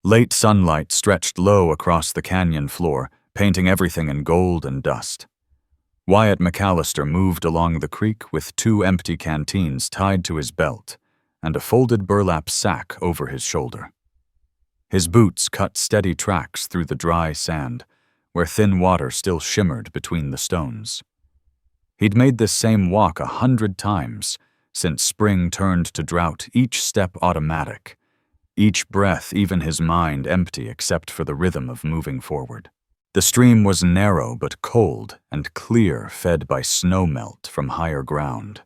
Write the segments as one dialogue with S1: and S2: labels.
S1: Late sunlight stretched low across the canyon floor, painting everything in gold and dust. Wyatt McAllister moved along the creek with 2 empty canteens tied to his belt and a folded burlap sack over his shoulder. His boots cut steady tracks through the dry sand, where thin water still shimmered between the stones. He'd made this same walk 100 times since spring turned to drought, each step automatic, each breath, even his mind, empty except for the rhythm of moving forward. The stream was narrow but cold and clear, fed by snowmelt from higher ground.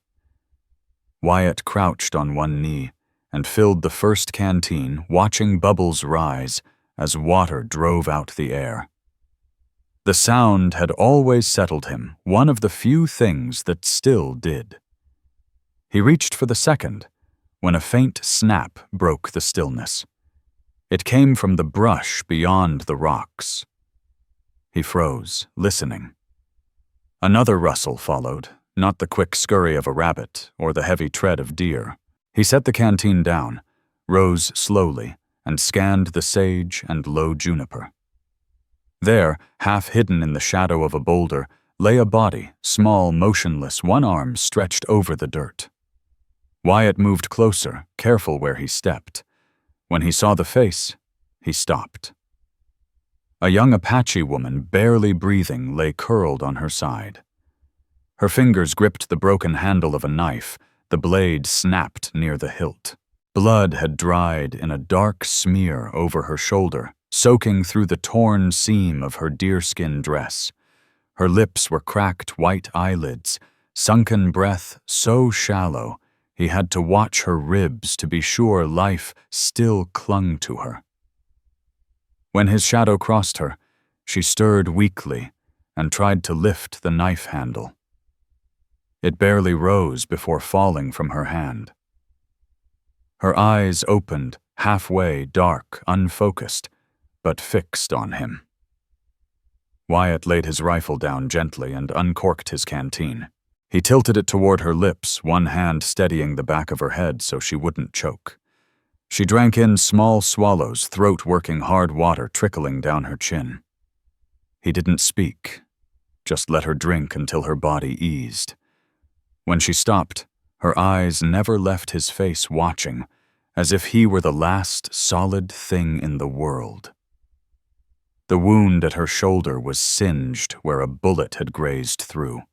S1: Wyatt crouched on one knee and filled the first canteen, watching bubbles rise as water drove out the air. The sound had always settled him, one of the few things that still did. He reached for the second, when a faint snap broke the stillness. It came from the brush beyond the rocks. He froze, listening. Another rustle followed, not the quick scurry of a rabbit or the heavy tread of deer. He set the canteen down, rose slowly, and scanned the sage and low juniper. There, half hidden in the shadow of a boulder, lay a body, small, motionless, one arm stretched over the dirt. Wyatt moved closer, careful where he stepped. When he saw the face, he stopped. A young Apache woman, barely breathing, lay curled on her side. Her fingers gripped the broken handle of a knife, the blade snapped near the hilt. Blood had dried in a dark smear over her shoulder, soaking through the torn seam of her deerskin dress. Her lips were cracked white eyelids, sunken breath so shallow he had to watch her ribs to be sure life still clung to her. When his shadow crossed her, she stirred weakly and tried to lift the knife handle. It barely rose before falling from her hand. Her eyes opened, halfway, dark, unfocused, but fixed on him. Wyatt laid his rifle down gently and uncorked his canteen. He tilted it toward her lips, one hand steadying the back of her head so she wouldn't choke. She drank in small swallows, throat working hard water trickling down her chin. He didn't speak, just let her drink until her body eased. When she stopped, her eyes never left his face, watching, as if he were the last solid thing in the world. The wound at her shoulder was singed where a bullet had grazed through.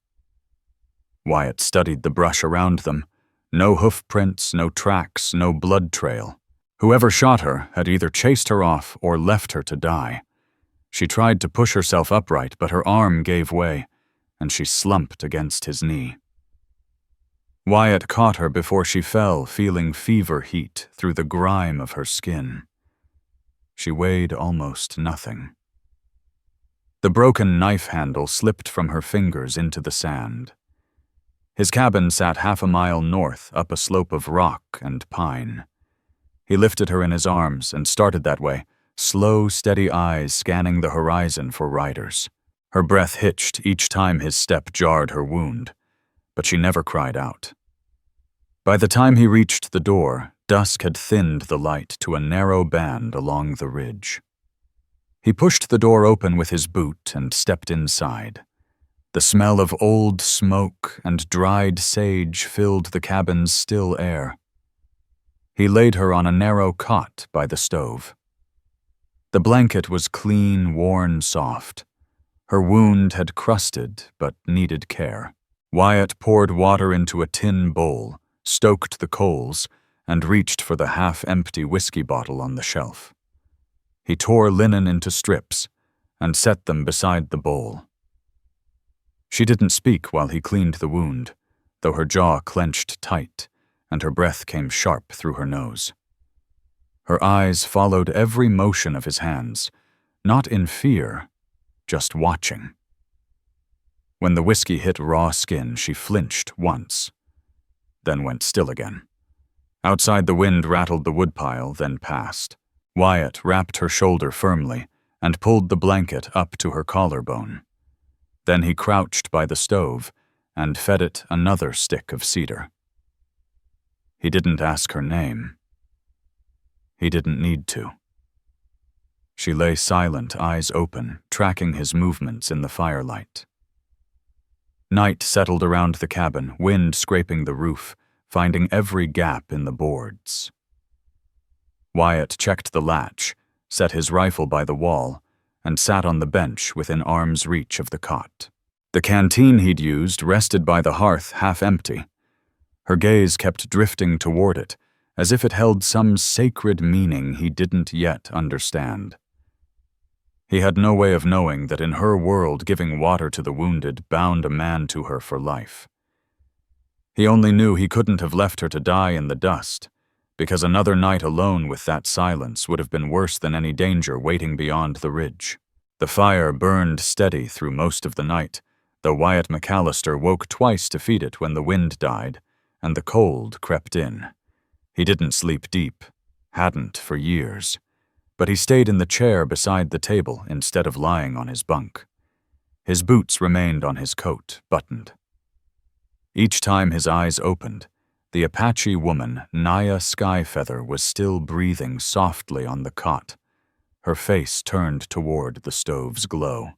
S1: Wyatt studied the brush around them. No hoof prints, no tracks, no blood trail. Whoever shot her had either chased her off or left her to die. She tried to push herself upright, but her arm gave way, and she slumped against his knee. Wyatt caught her before she fell, feeling fever heat through the grime of her skin. She weighed almost nothing. The broken knife handle slipped from her fingers into the sand. His cabin sat half a mile north, up a slope of rock and pine. He lifted her in his arms and started that way, slow, steady eyes scanning the horizon for riders. Her breath hitched each time his step jarred her wound, but she never cried out. By the time he reached the door, dusk had thinned the light to a narrow band along the ridge. He pushed the door open with his boot and stepped inside. The smell of old smoke and dried sage filled the cabin's still air. He laid her on a narrow cot by the stove. The blanket was clean, worn, soft. Her wound had crusted but needed care. Wyatt poured water into a tin bowl, stoked the coals, and reached for the half-empty whiskey bottle on the shelf. He tore linen into strips and set them beside the bowl. She didn't speak while he cleaned the wound, though her jaw clenched tight and her breath came sharp through her nose. Her eyes followed every motion of his hands, not in fear, just watching. When the whiskey hit raw skin, she flinched once, then went still again. Outside, the wind rattled the woodpile, then passed. Wyatt wrapped her shoulder firmly and pulled the blanket up to her collarbone. Then he crouched by the stove and fed it another stick of cedar. He didn't ask her name. He didn't need to. She lay silent, eyes open, tracking his movements in the firelight. Night settled around the cabin, wind scraping the roof, finding every gap in the boards. Wyatt checked the latch, set his rifle by the wall, and sat on the bench within arm's reach of the cot. The canteen he'd used rested by the hearth, half empty. Her gaze kept drifting toward it, as if it held some sacred meaning he didn't yet understand. He had no way of knowing that in her world giving water to the wounded bound a man to her for life. He only knew he couldn't have left her to die in the dust, because another night alone with that silence would have been worse than any danger waiting beyond the ridge. The fire burned steady through most of the night, though Wyatt McAllister woke twice to feed it when the wind died, and the cold crept in. He didn't sleep deep, hadn't for years, but he stayed in the chair beside the table instead of lying on his bunk. His boots remained on his coat, buttoned. Each time his eyes opened, the Apache woman, Naya Skyfeather, was still breathing softly on the cot, her face turned toward the stove's glow.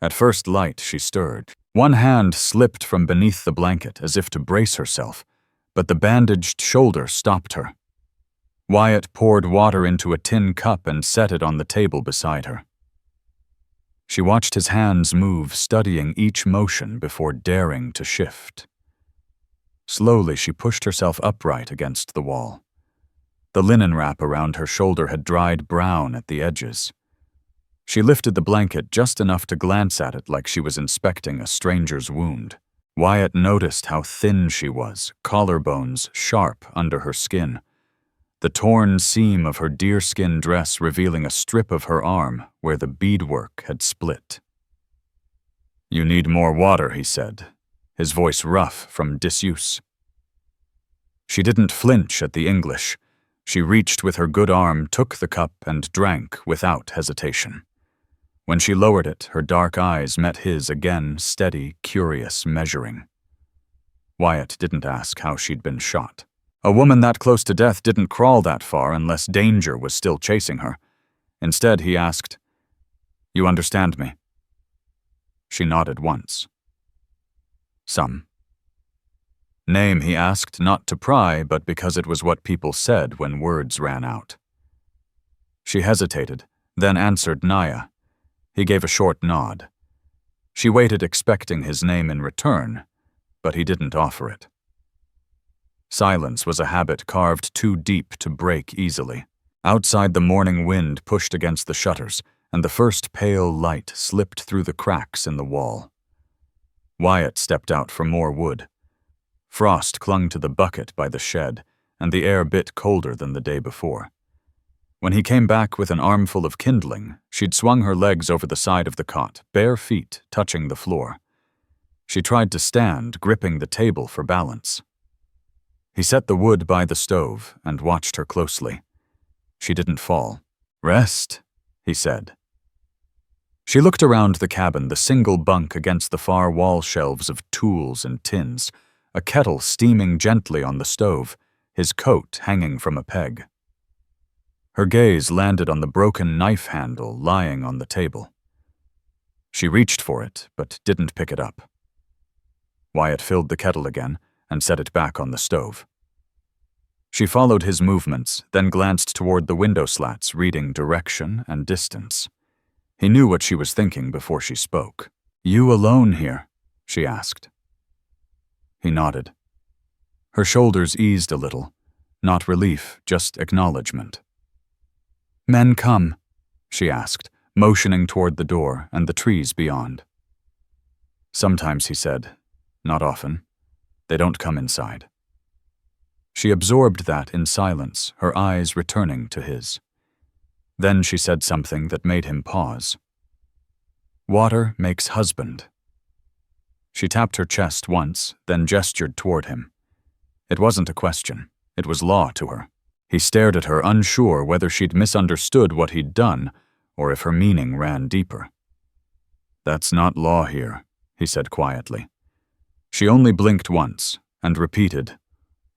S1: At first light, she stirred. One hand slipped from beneath the blanket as if to brace herself, but the bandaged shoulder stopped her. Wyatt poured water into a tin cup and set it on the table beside her. She watched his hands move, studying each motion before daring to shift. Slowly, she pushed herself upright against the wall. The linen wrap around her shoulder had dried brown at the edges. She lifted the blanket just enough to glance at it like she was inspecting a stranger's wound. Wyatt noticed how thin she was, collarbones sharp under her skin. The torn seam of her deerskin dress revealing a strip of her arm where the beadwork had split. "You need more water," he said, his voice rough from disuse. She didn't flinch at the English. She reached with her good arm, took the cup, and drank without hesitation. When she lowered it, her dark eyes met his again, steady, curious, measuring. Wyatt didn't ask how she'd been shot. A woman that close to death didn't crawl that far unless danger was still chasing her. Instead, he asked, "You understand me?" She nodded once. "Some." Name, he asked, not to pry, but because it was what people said when words ran out. She hesitated, then answered Naya. He gave a short nod. She waited, expecting his name in return, but he didn't offer it. Silence was a habit carved too deep to break easily. Outside, the morning wind pushed against the shutters, and the first pale light slipped through the cracks in the wall. Wyatt stepped out for more wood. Frost clung to the bucket by the shed, and the air bit colder than the day before. When he came back with an armful of kindling, she'd swung her legs over the side of the cot, bare feet touching the floor. She tried to stand, gripping the table for balance. He set the wood by the stove and watched her closely. She didn't fall. "Rest," he said. She looked around the cabin, the single bunk against the far wall shelves of tools and tins, a kettle steaming gently on the stove, his coat hanging from a peg. Her gaze landed on the broken knife handle lying on the table. She reached for it, but didn't pick it up. Wyatt filled the kettle again and set it back on the stove. She followed his movements, then glanced toward the window slats, reading direction and distance. He knew what she was thinking before she spoke. "You alone here?" she asked. He nodded. Her shoulders eased a little, not relief, just acknowledgement. "Men come?" she asked, motioning toward the door and the trees beyond. "Sometimes," he said. "Not often. They don't come inside." She absorbed that in silence, her eyes returning to his. Then she said something that made him pause. "Water makes husband." She tapped her chest once, then gestured toward him. It wasn't a question. It was law to her. He stared at her, unsure whether she'd misunderstood what he'd done or if her meaning ran deeper. "That's not law here," he said quietly. She only blinked once and repeated,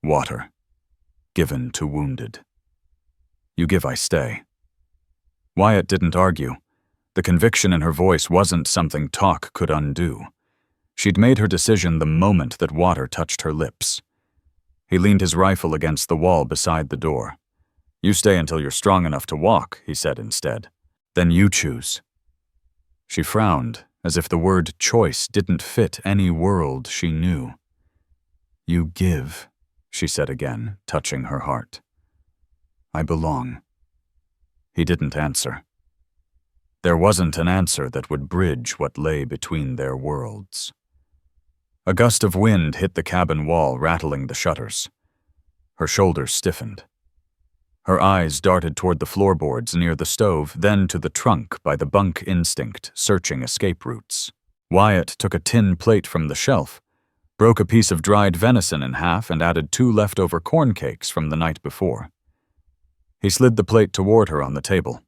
S1: "Water, given to wounded. You give, I stay." Wyatt didn't argue. The conviction in her voice wasn't something talk could undo. She'd made her decision the moment that water touched her lips. He leaned his rifle against the wall beside the door. "You stay until you're strong enough to walk," he said instead. "Then you choose." She frowned, as if the word choice didn't fit any world she knew. "You give," she said again, touching her heart. "I belong." He didn't answer. There wasn't an answer that would bridge what lay between their worlds. A gust of wind hit the cabin wall, rattling the shutters. Her shoulders stiffened. Her eyes darted toward the floorboards near the stove, then to the trunk by the bunk instinct, searching escape routes. Wyatt took a tin plate from the shelf, broke a piece of dried venison in half, and added 2 leftover corn cakes from the night before. He slid the plate toward her on the table.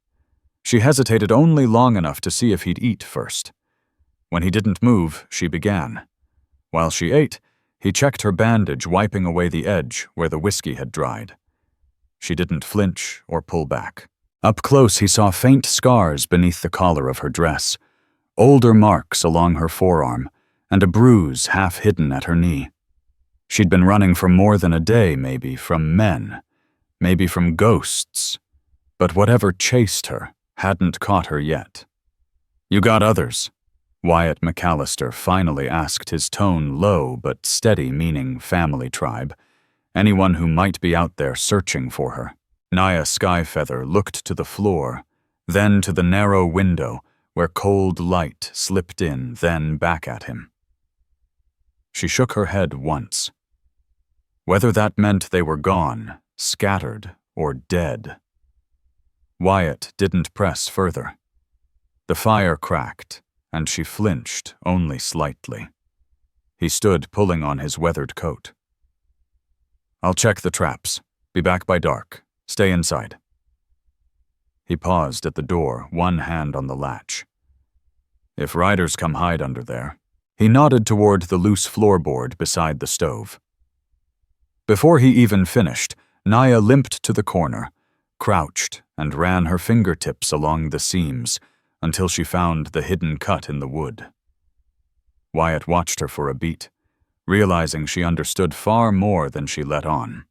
S1: She hesitated only long enough to see if he'd eat first. When he didn't move, she began. While she ate, he checked her bandage, wiping away the edge where the whiskey had dried. She didn't flinch or pull back. Up close, he saw faint scars beneath the collar of her dress, older marks along her forearm, and a bruise half hidden at her knee. She'd been running for more than a day, maybe, from men, maybe from ghosts, but whatever chased her hadn't caught her yet. "You got others?" Wyatt McAllister finally asked, his tone low but steady, meaning family tribe, anyone who might be out there searching for her. Naya Skyfeather looked to the floor, then to the narrow window where cold light slipped in, then back at him. She shook her head once. Whether that meant they were gone, scattered, or dead. Wyatt didn't press further. The fire cracked, and she flinched only slightly. He stood pulling on his weathered coat. "I'll check the traps. Be back by dark. Stay inside." He paused at the door, one hand on the latch. "If riders come hide under there." He nodded toward the loose floorboard beside the stove. Before he even finished, Naya limped to the corner, crouched, and ran her fingertips along the seams until she found the hidden cut in the wood. Wyatt watched her for a beat, realizing she understood far more than she let on.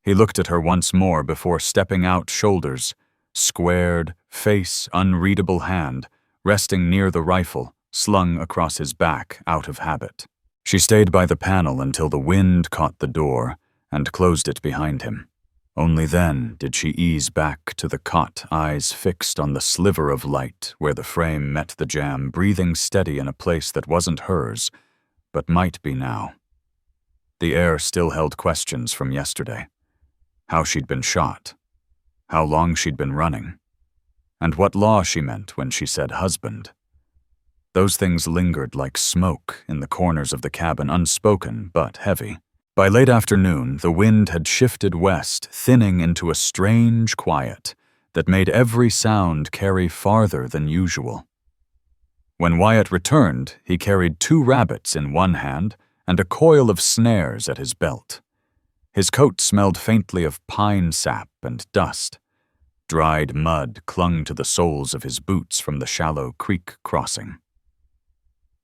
S1: He looked at her once more before stepping out, shoulders squared, face unreadable, hand resting near the rifle slung across his back out of habit. She stayed by the panel until the wind caught the door and closed it behind him. Only then did she ease back to the cot, eyes fixed on the sliver of light where the frame met the jamb, breathing steady in a place that wasn't hers, but might be now. The air still held questions from yesterday. How she'd been shot, how long she'd been running, and what law she meant when she said husband. Those things lingered like smoke in the corners of the cabin, unspoken but heavy. By late afternoon, the wind had shifted west, thinning into a strange quiet that made every sound carry farther than usual. When Wyatt returned, he carried 2 rabbits in one hand and a coil of snares at his belt. His coat smelled faintly of pine sap and dust. Dried mud clung to the soles of his boots from the shallow creek crossing.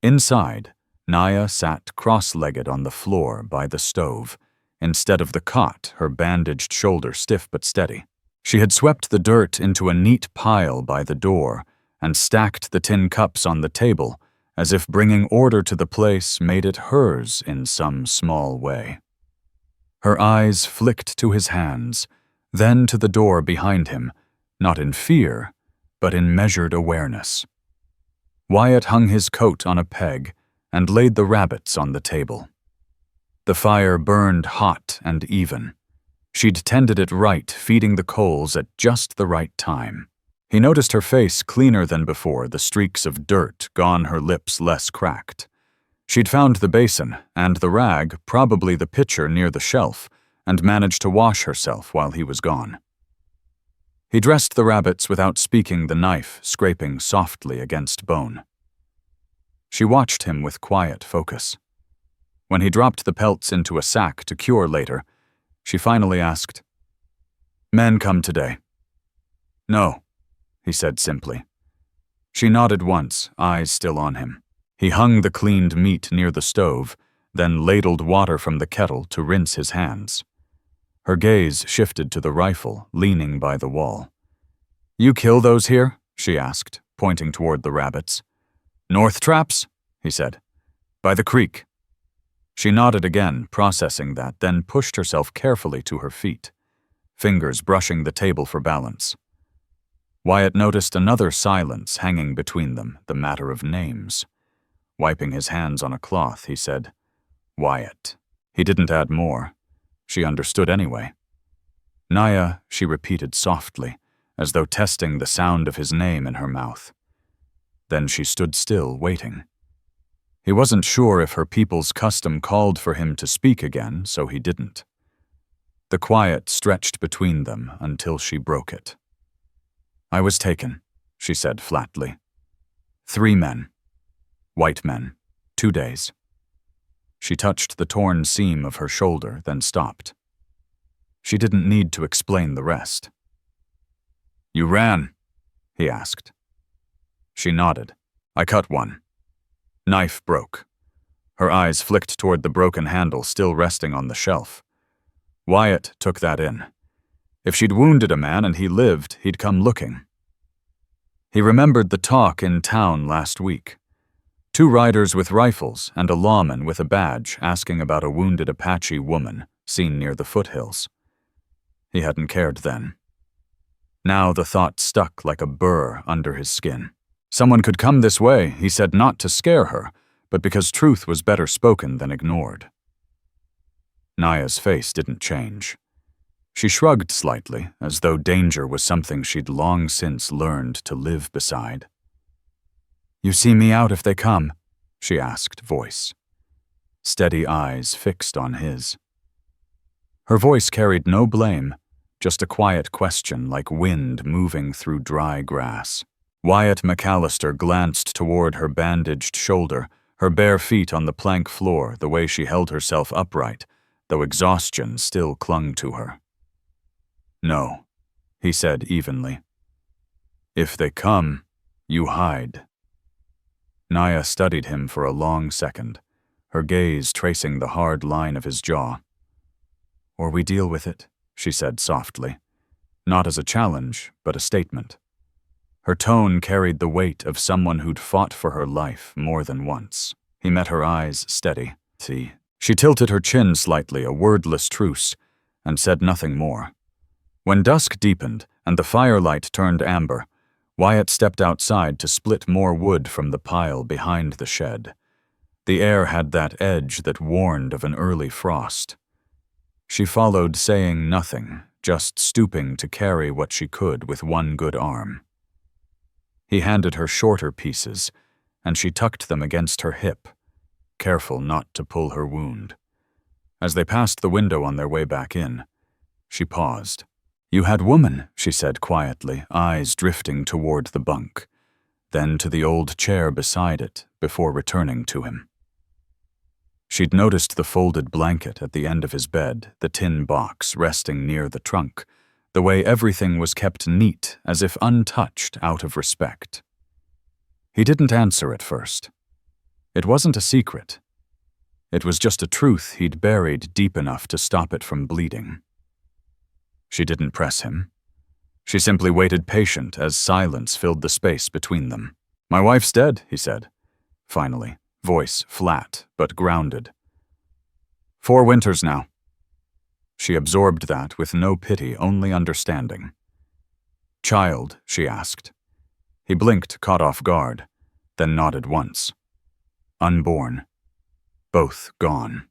S1: Inside, Naya sat cross-legged on the floor by the stove, instead of the cot, her bandaged shoulder stiff but steady. She had swept the dirt into a neat pile by the door and stacked the tin cups on the table, as if bringing order to the place made it hers in some small way. Her eyes flicked to his hands, then to the door behind him, not in fear, but in measured awareness. Wyatt hung his coat on a peg and laid the rabbits on the table. The fire burned hot and even. She'd tended it right, feeding the coals at just the right time. He noticed her face cleaner than before, the streaks of dirt gone, her lips less cracked. She'd found the basin and the rag, probably the pitcher near the shelf, and managed to wash herself while he was gone. He dressed the rabbits without speaking, the knife scraping softly against bone. She watched him with quiet focus. When he dropped the pelts into a sack to cure later, she finally asked, "Men come today?" "No," he said simply. She nodded once, eyes still on him. He hung the cleaned meat near the stove, then ladled water from the kettle to rinse his hands. Her gaze shifted to the rifle, leaning by the wall. You kill those here? She asked, pointing toward the rabbits. North traps? He said. By the creek. She nodded again, processing that, then pushed herself carefully to her feet, fingers brushing the table for balance. Wyatt noticed another silence hanging between them, the matter of names. Wiping his hands on a cloth, he said, Wyatt. He didn't add more. She understood anyway. Naya, she repeated softly, as though testing the sound of his name in her mouth. Then she stood still, waiting. He wasn't sure if her people's custom called for him to speak again, so he didn't. The quiet stretched between them until she broke it. I was taken, she said flatly. 3 men. White men. 2 days. She touched the torn seam of her shoulder, then stopped. She didn't need to explain the rest. You ran? He asked. She nodded. I cut one. Knife broke. Her eyes flicked toward the broken handle still resting on the shelf. Wyatt took that in. If she'd wounded a man and he lived, he'd come looking. He remembered the talk in town last week. 2 riders with rifles and a lawman with a badge asking about a wounded Apache woman seen near the foothills. He hadn't cared then. Now the thought stuck like a burr under his skin. Someone could come this way, he said, not to scare her, but because truth was better spoken than ignored. Naya's face didn't change. She shrugged slightly, as though danger was something she'd long since learned to live beside. You see me out if they come? She asked, voice. Steady eyes fixed on his. Her voice carried no blame, just a quiet question like wind moving through dry grass. Wyatt McAllister glanced toward her bandaged shoulder, her bare feet on the plank floor, the way she held herself upright, though exhaustion still clung to her. No, he said evenly. If they come, you hide. Naya studied him for a long second, her gaze tracing the hard line of his jaw. Or we deal with it, she said softly, not as a challenge, but a statement. Her tone carried the weight of someone who'd fought for her life more than once. He met her eyes steady. See. She tilted her chin slightly, a wordless truce, and said nothing more. When dusk deepened and the firelight turned amber, Wyatt stepped outside to split more wood from the pile behind the shed. The air had that edge that warned of an early frost. She followed, saying nothing, just stooping to carry what she could with one good arm. He handed her shorter pieces, and she tucked them against her hip, careful not to pull her wound. As they passed the window on their way back in, she paused. You had woman, she said quietly, eyes drifting toward the bunk, then to the old chair beside it before returning to him. She'd noticed the folded blanket at the end of his bed, the tin box resting near the trunk, the way everything was kept neat as if untouched out of respect. He didn't answer at first. It wasn't a secret. It was just a truth he'd buried deep enough to stop it from bleeding. She didn't press him. She simply waited patient as silence filled the space between them. My wife's dead, he said, finally, voice flat but grounded. 4 winters now. She absorbed that with no pity, only understanding. Child, she asked. He blinked, caught off guard, then nodded once. Unborn. Both gone.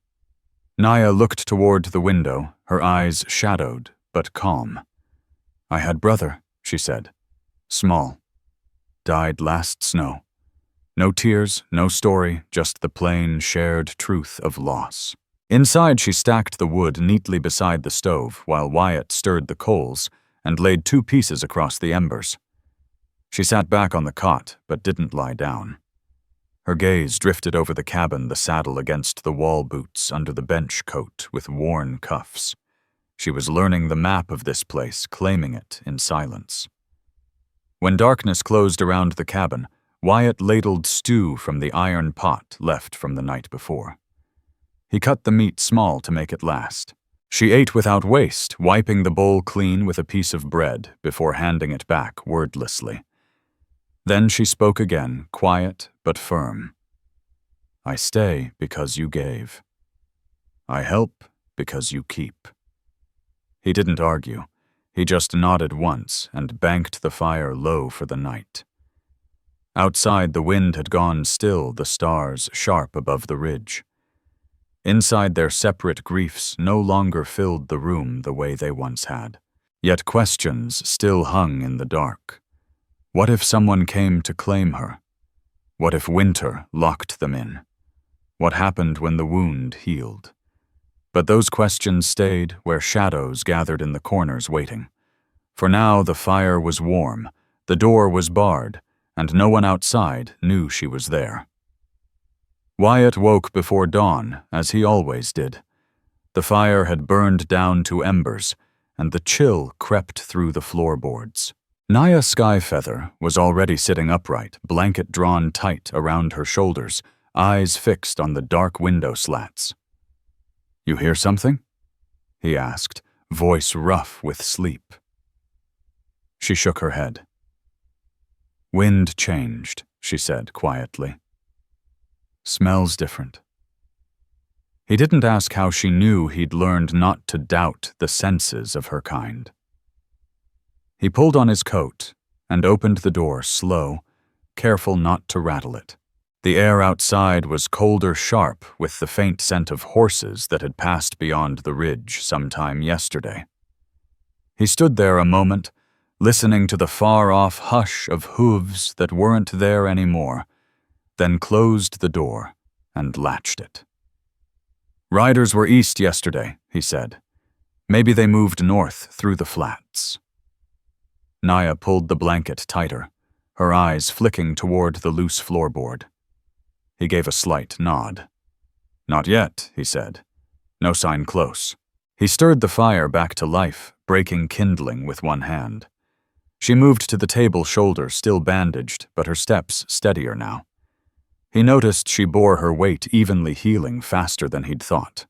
S1: Naya looked toward the window, her eyes shadowed, but calm. I had brother, she said. Small. Died last snow. No tears, no story, just the plain, shared truth of loss. Inside, she stacked the wood neatly beside the stove while Wyatt stirred the coals and laid 2 pieces across the embers. She sat back on the cot, but didn't lie down. Her gaze drifted over the cabin, the saddle against the wall boots under the bench coat with worn cuffs. She was learning the map of this place, claiming it in silence. When darkness closed around the cabin, Wyatt ladled stew from the iron pot left from the night before. He cut the meat small to make it last. She ate without waste, wiping the bowl clean with a piece of bread before handing it back wordlessly. Then she spoke again, quiet but firm. I stay because you gave. I help because you keep. He didn't argue. He just nodded once and banked the fire low for the night. Outside, the wind had gone still, the stars sharp above the ridge. Inside, their separate griefs no longer filled the room the way they once had. Yet questions still hung in the dark. What if someone came to claim her? What if winter locked them in? What happened when the wound healed? But those questions stayed where shadows gathered in the corners waiting. For now the fire was warm, the door was barred, and no one outside knew she was there. Wyatt woke before dawn, as he always did. The fire had burned down to embers, and the chill crept through the floorboards. Naya Skyfeather was already sitting upright, blanket drawn tight around her shoulders, eyes fixed on the dark window slats. You hear something? He asked, voice rough with sleep. She shook her head. Wind changed, she said quietly. Smells different. He didn't ask how she knew he'd learned not to doubt the senses of her kind. He pulled on his coat and opened the door slow, careful not to rattle it. The air outside was colder sharp with the faint scent of horses that had passed beyond the ridge sometime yesterday. He stood there a moment, listening to the far-off hush of hooves that weren't there anymore, then closed the door and latched it. Riders were east yesterday, he said. Maybe they moved north through the flats. Naya pulled the blanket tighter, her eyes flicking toward the loose floorboard. He gave a slight nod. Not yet, he said. No sign close. He stirred the fire back to life, breaking kindling with one hand. She moved to the table shoulder, still bandaged, but her steps steadier now. He noticed she bore her weight evenly, healing faster than he'd thought.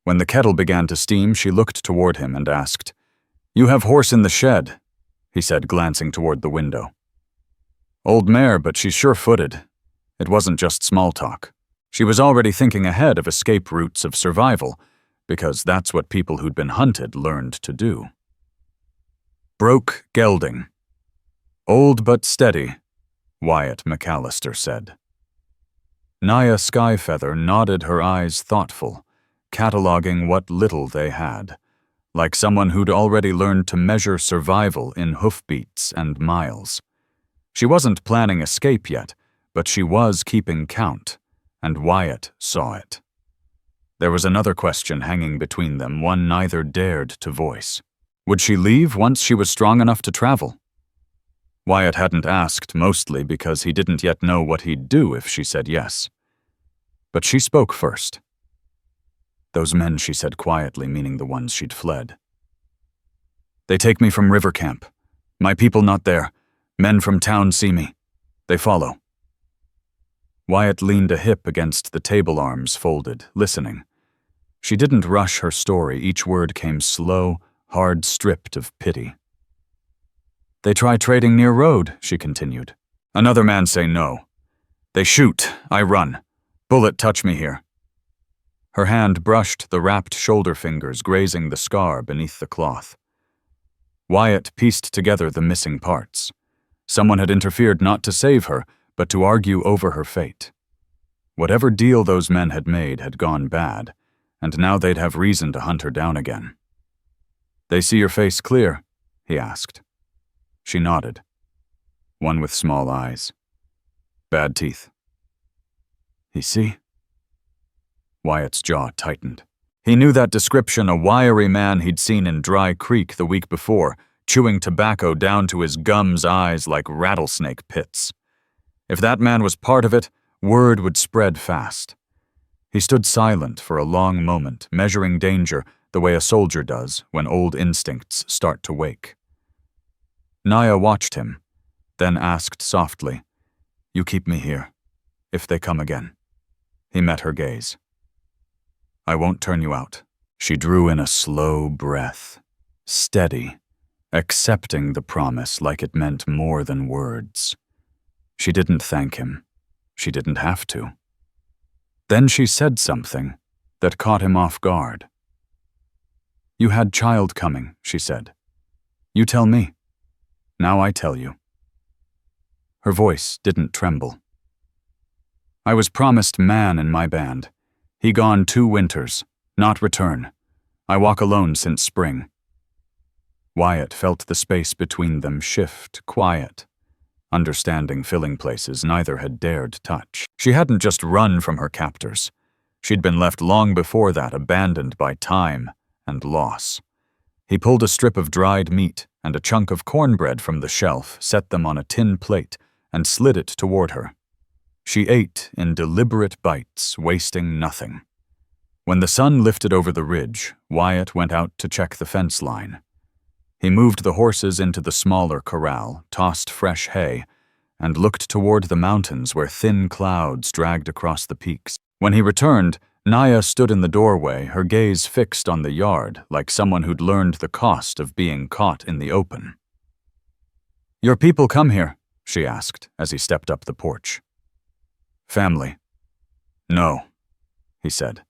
S1: When the kettle began to steam, she looked toward him and asked, You have horse in the shed, he said, glancing toward the window. Old mare, but she's sure-footed. It wasn't just small talk. She was already thinking ahead of escape routes of survival, because that's what people who'd been hunted learned to do. Broke gelding. Old but steady, Wyatt McAllister said. Naya Skyfeather nodded, her eyes thoughtful, cataloging what little they had, like someone who'd already learned to measure survival in hoofbeats and miles. She wasn't planning escape yet, but she was keeping count, and Wyatt saw it. There was another question hanging between them, one neither dared to voice. Would she leave once she was strong enough to travel? Wyatt hadn't asked, mostly because he didn't yet know what he'd do if she said yes. But she spoke first. Those men, she said quietly, meaning the ones she'd fled. They take me from river camp. My people not there. Men from town see me. They follow. Wyatt leaned a hip against the table, arms folded, listening. She didn't rush her story. Each word came slow, hard, stripped of pity. They try trading near road, she continued. Another man say no. They shoot, I run. Bullet touch me here. Her hand brushed the wrapped shoulder fingers, grazing the scar beneath the cloth. Wyatt pieced together the missing parts. Someone had interfered not to save her, but to argue over her fate. Whatever deal those men had made had gone bad, and now they'd have reason to hunt her down again. They see your face clear? He asked. She nodded. One with small eyes. Bad teeth. He see? Wyatt's jaw tightened. He knew that description, a wiry man he'd seen in Dry Creek the week before, chewing tobacco down to his gums, eyes like rattlesnake pits. If that man was part of it, word would spread fast. He stood silent for a long moment, measuring danger the way a soldier does when old instincts start to wake. Naya watched him, then asked softly, "You keep me here, if they come again." He met her gaze. "I won't turn you out." She drew in a slow breath, steady, accepting the promise like it meant more than words. She didn't thank him. She didn't have to. Then she said something that caught him off guard. "You had child coming," she said. "You tell me. Now I tell you." Her voice didn't tremble. "I was promised man in my band. He gone 2 winters, not return. I walk alone since spring." Wyatt felt the space between them shift, quiet. Understanding filling places neither had dared touch. She hadn't just run from her captors. She'd been left long before that, abandoned by time and loss. He pulled a strip of dried meat and a chunk of cornbread from the shelf, set them on a tin plate, and slid it toward her. She ate in deliberate bites, wasting nothing. When the sun lifted over the ridge, Wyatt went out to check the fence line. He moved the horses into the smaller corral, tossed fresh hay, and looked toward the mountains where thin clouds dragged across the peaks. When he returned, Naya stood in the doorway, her gaze fixed on the yard, like someone who'd learned the cost of being caught in the open. "Your people come here?" she asked as he stepped up the porch. "Family." "No," he said.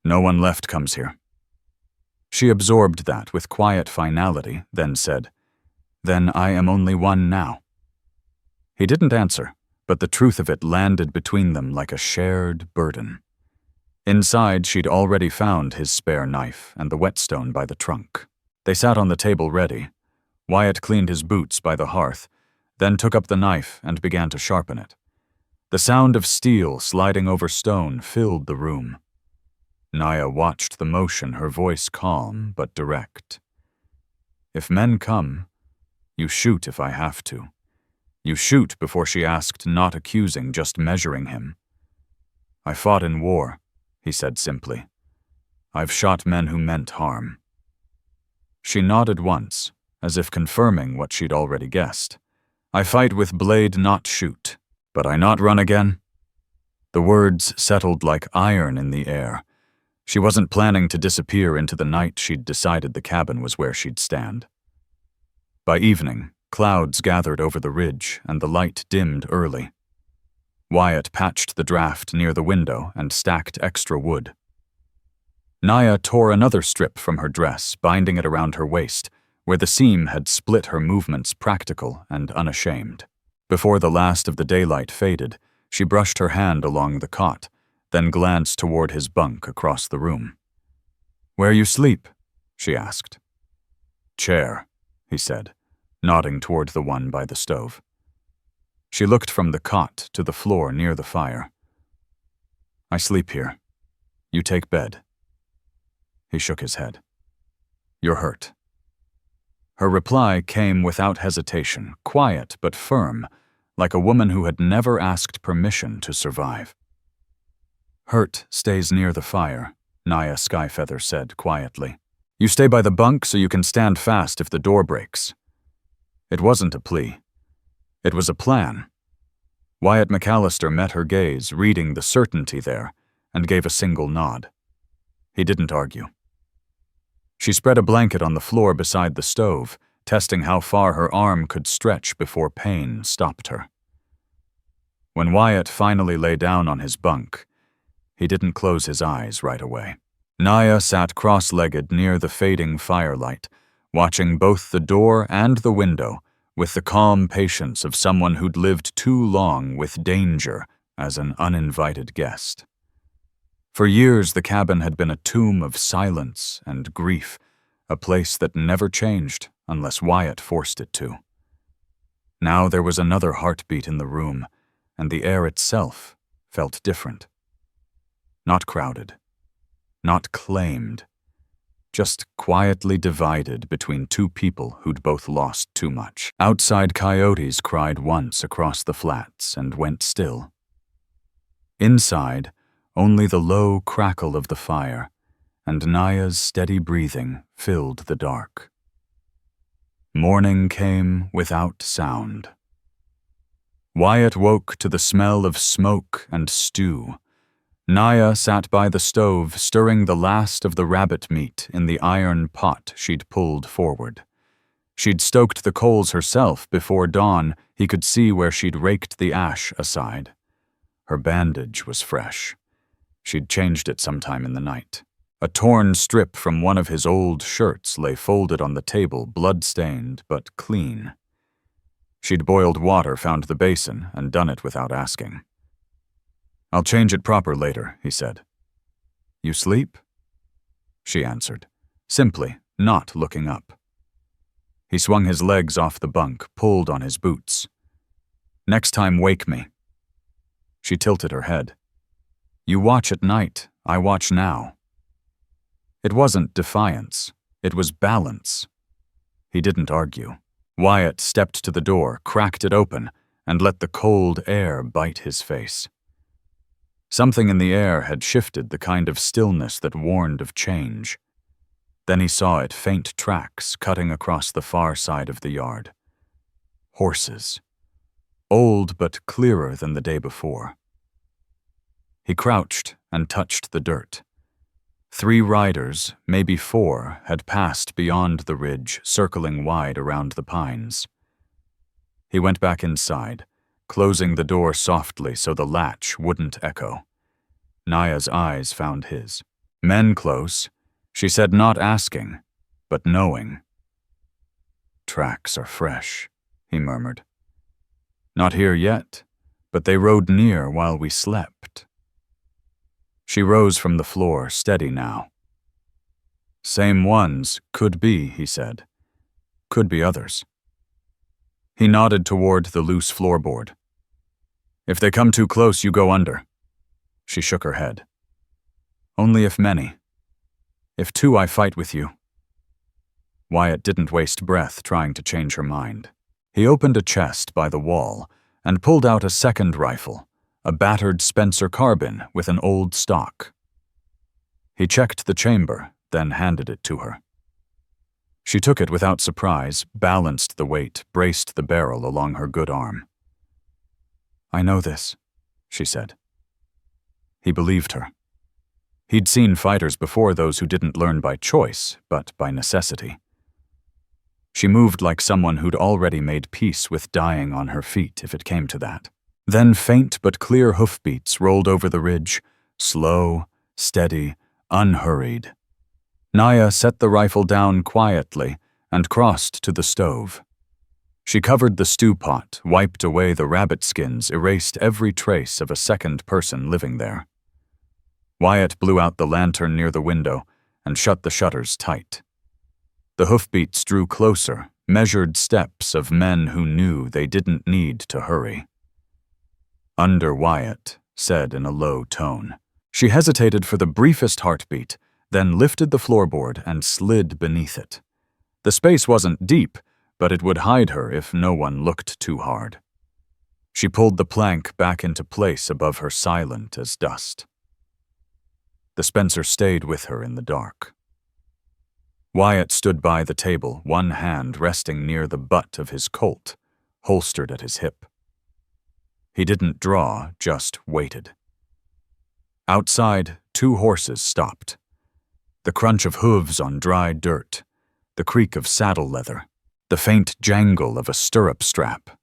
S1: "No one left comes here." She absorbed that with quiet finality, then said, "Then I am only one now." He didn't answer, but the truth of it landed between them like a shared burden. Inside, she'd already found his spare knife and the whetstone by the trunk. They sat on the table ready. Wyatt cleaned his boots by the hearth, then took up the knife and began to sharpen it. The sound of steel sliding over stone filled the room. Naya watched the motion, her voice calm but direct. "If men come, you shoot if I have to. You shoot," before she asked, not accusing, just measuring him. "I fought in war," he said simply. "I've shot men who meant harm." She nodded once, as if confirming what she'd already guessed. "I fight with blade, not shoot. But I not run again?" The words settled like iron in the air. She wasn't planning to disappear into the night. She'd decided the cabin was where she'd stand. By evening, clouds gathered over the ridge and the light dimmed early. Wyatt patched the draft near the window and stacked extra wood. Naya tore another strip from her dress, binding it around her waist, where the seam had split her movements, practical and unashamed. Before the last of the daylight faded, she brushed her hand along the cot, then glanced toward his bunk across the room. "Where you sleep?" she asked. "Chair," he said, nodding toward the one by the stove. She looked from the cot to the floor near the fire. "I sleep here. You take bed." He shook his head. "You're hurt." Her reply came without hesitation, quiet but firm, like a woman who had never asked permission to survive. "Hurt stays near the fire," Naya Skyfeather said quietly. "You stay by the bunk so you can stand fast if the door breaks." It wasn't a plea. It was a plan. Wyatt McAllister met her gaze, reading the certainty there, and gave a single nod. He didn't argue. She spread a blanket on the floor beside the stove, testing how far her arm could stretch before pain stopped her. When Wyatt finally lay down on his bunk, he didn't close his eyes right away. Naya sat cross-legged near the fading firelight, watching both the door and the window with the calm patience of someone who'd lived too long with danger as an uninvited guest. For years, the cabin had been a tomb of silence and grief, a place that never changed unless Wyatt forced it to. Now there was another heartbeat in the room, and the air itself felt different. Not crowded, not claimed, just quietly divided between two people who'd both lost too much. Outside, coyotes cried once across the flats and went still. Inside, only the low crackle of the fire and Naya's steady breathing filled the dark. Morning came without sound. Wyatt woke to the smell of smoke and stew. Naya sat by the stove, stirring the last of the rabbit meat in the iron pot she'd pulled forward. She'd stoked the coals herself before dawn. He could see where she'd raked the ash aside. Her bandage was fresh. She'd changed it sometime in the night. A torn strip from one of his old shirts lay folded on the table, blood-stained but clean. She'd boiled water, found the basin, and done it without asking. "I'll change it proper later," he said. "You sleep?" She answered, simply, not looking up. He swung his legs off the bunk, pulled on his boots. "Next time, wake me." She tilted her head. "You watch at night, I watch now." It wasn't defiance, it was balance. He didn't argue. Wyatt stepped to the door, cracked it open, and let the cold air bite his face. Something in the air had shifted, the kind of stillness that warned of change. Then he saw it, faint tracks cutting across the far side of the yard. Horses. Old but clearer than the day before. He crouched and touched the dirt. 3 riders, maybe 4, had passed beyond the ridge, circling wide around the pines. He went back inside, closing the door softly so the latch wouldn't echo. Naya's eyes found his. Men close, she said, not asking, but knowing. "Tracks are fresh," he murmured. "Not here yet, but they rode near while we slept." She rose from the floor, steady now. "Same ones, could be," he said. "Could be others." He nodded toward the loose floorboard. "If they come too close, you go under." She shook her head. "Only if many. If 2, I fight with you." Wyatt didn't waste breath trying to change her mind. He opened a chest by the wall and pulled out a second rifle, a battered Spencer carbine with an old stock. He checked the chamber, then handed it to her. She took it without surprise, balanced the weight, braced the barrel along her good arm. "I know this," she said. He believed her. He'd seen fighters before, those who didn't learn by choice, but by necessity. She moved like someone who'd already made peace with dying on her feet if it came to that. Then faint but clear hoofbeats rolled over the ridge, slow, steady, unhurried. Naya set the rifle down quietly and crossed to the stove. She covered the stew pot, wiped away the rabbit skins, erased every trace of a second person living there. Wyatt blew out the lantern near the window and shut the shutters tight. The hoofbeats drew closer, measured steps of men who knew they didn't need to hurry. "Under," Wyatt said in a low tone. She hesitated for the briefest heartbeat, then lifted the floorboard and slid beneath it. The space wasn't deep, but it would hide her if no one looked too hard. She pulled the plank back into place above her, silent as dust. The Spencer stayed with her in the dark. Wyatt stood by the table, one hand resting near the butt of his Colt, holstered at his hip. He didn't draw, just waited. Outside, 2 horses stopped. The crunch of hooves on dry dirt, the creak of saddle leather, the faint jangle of a stirrup strap.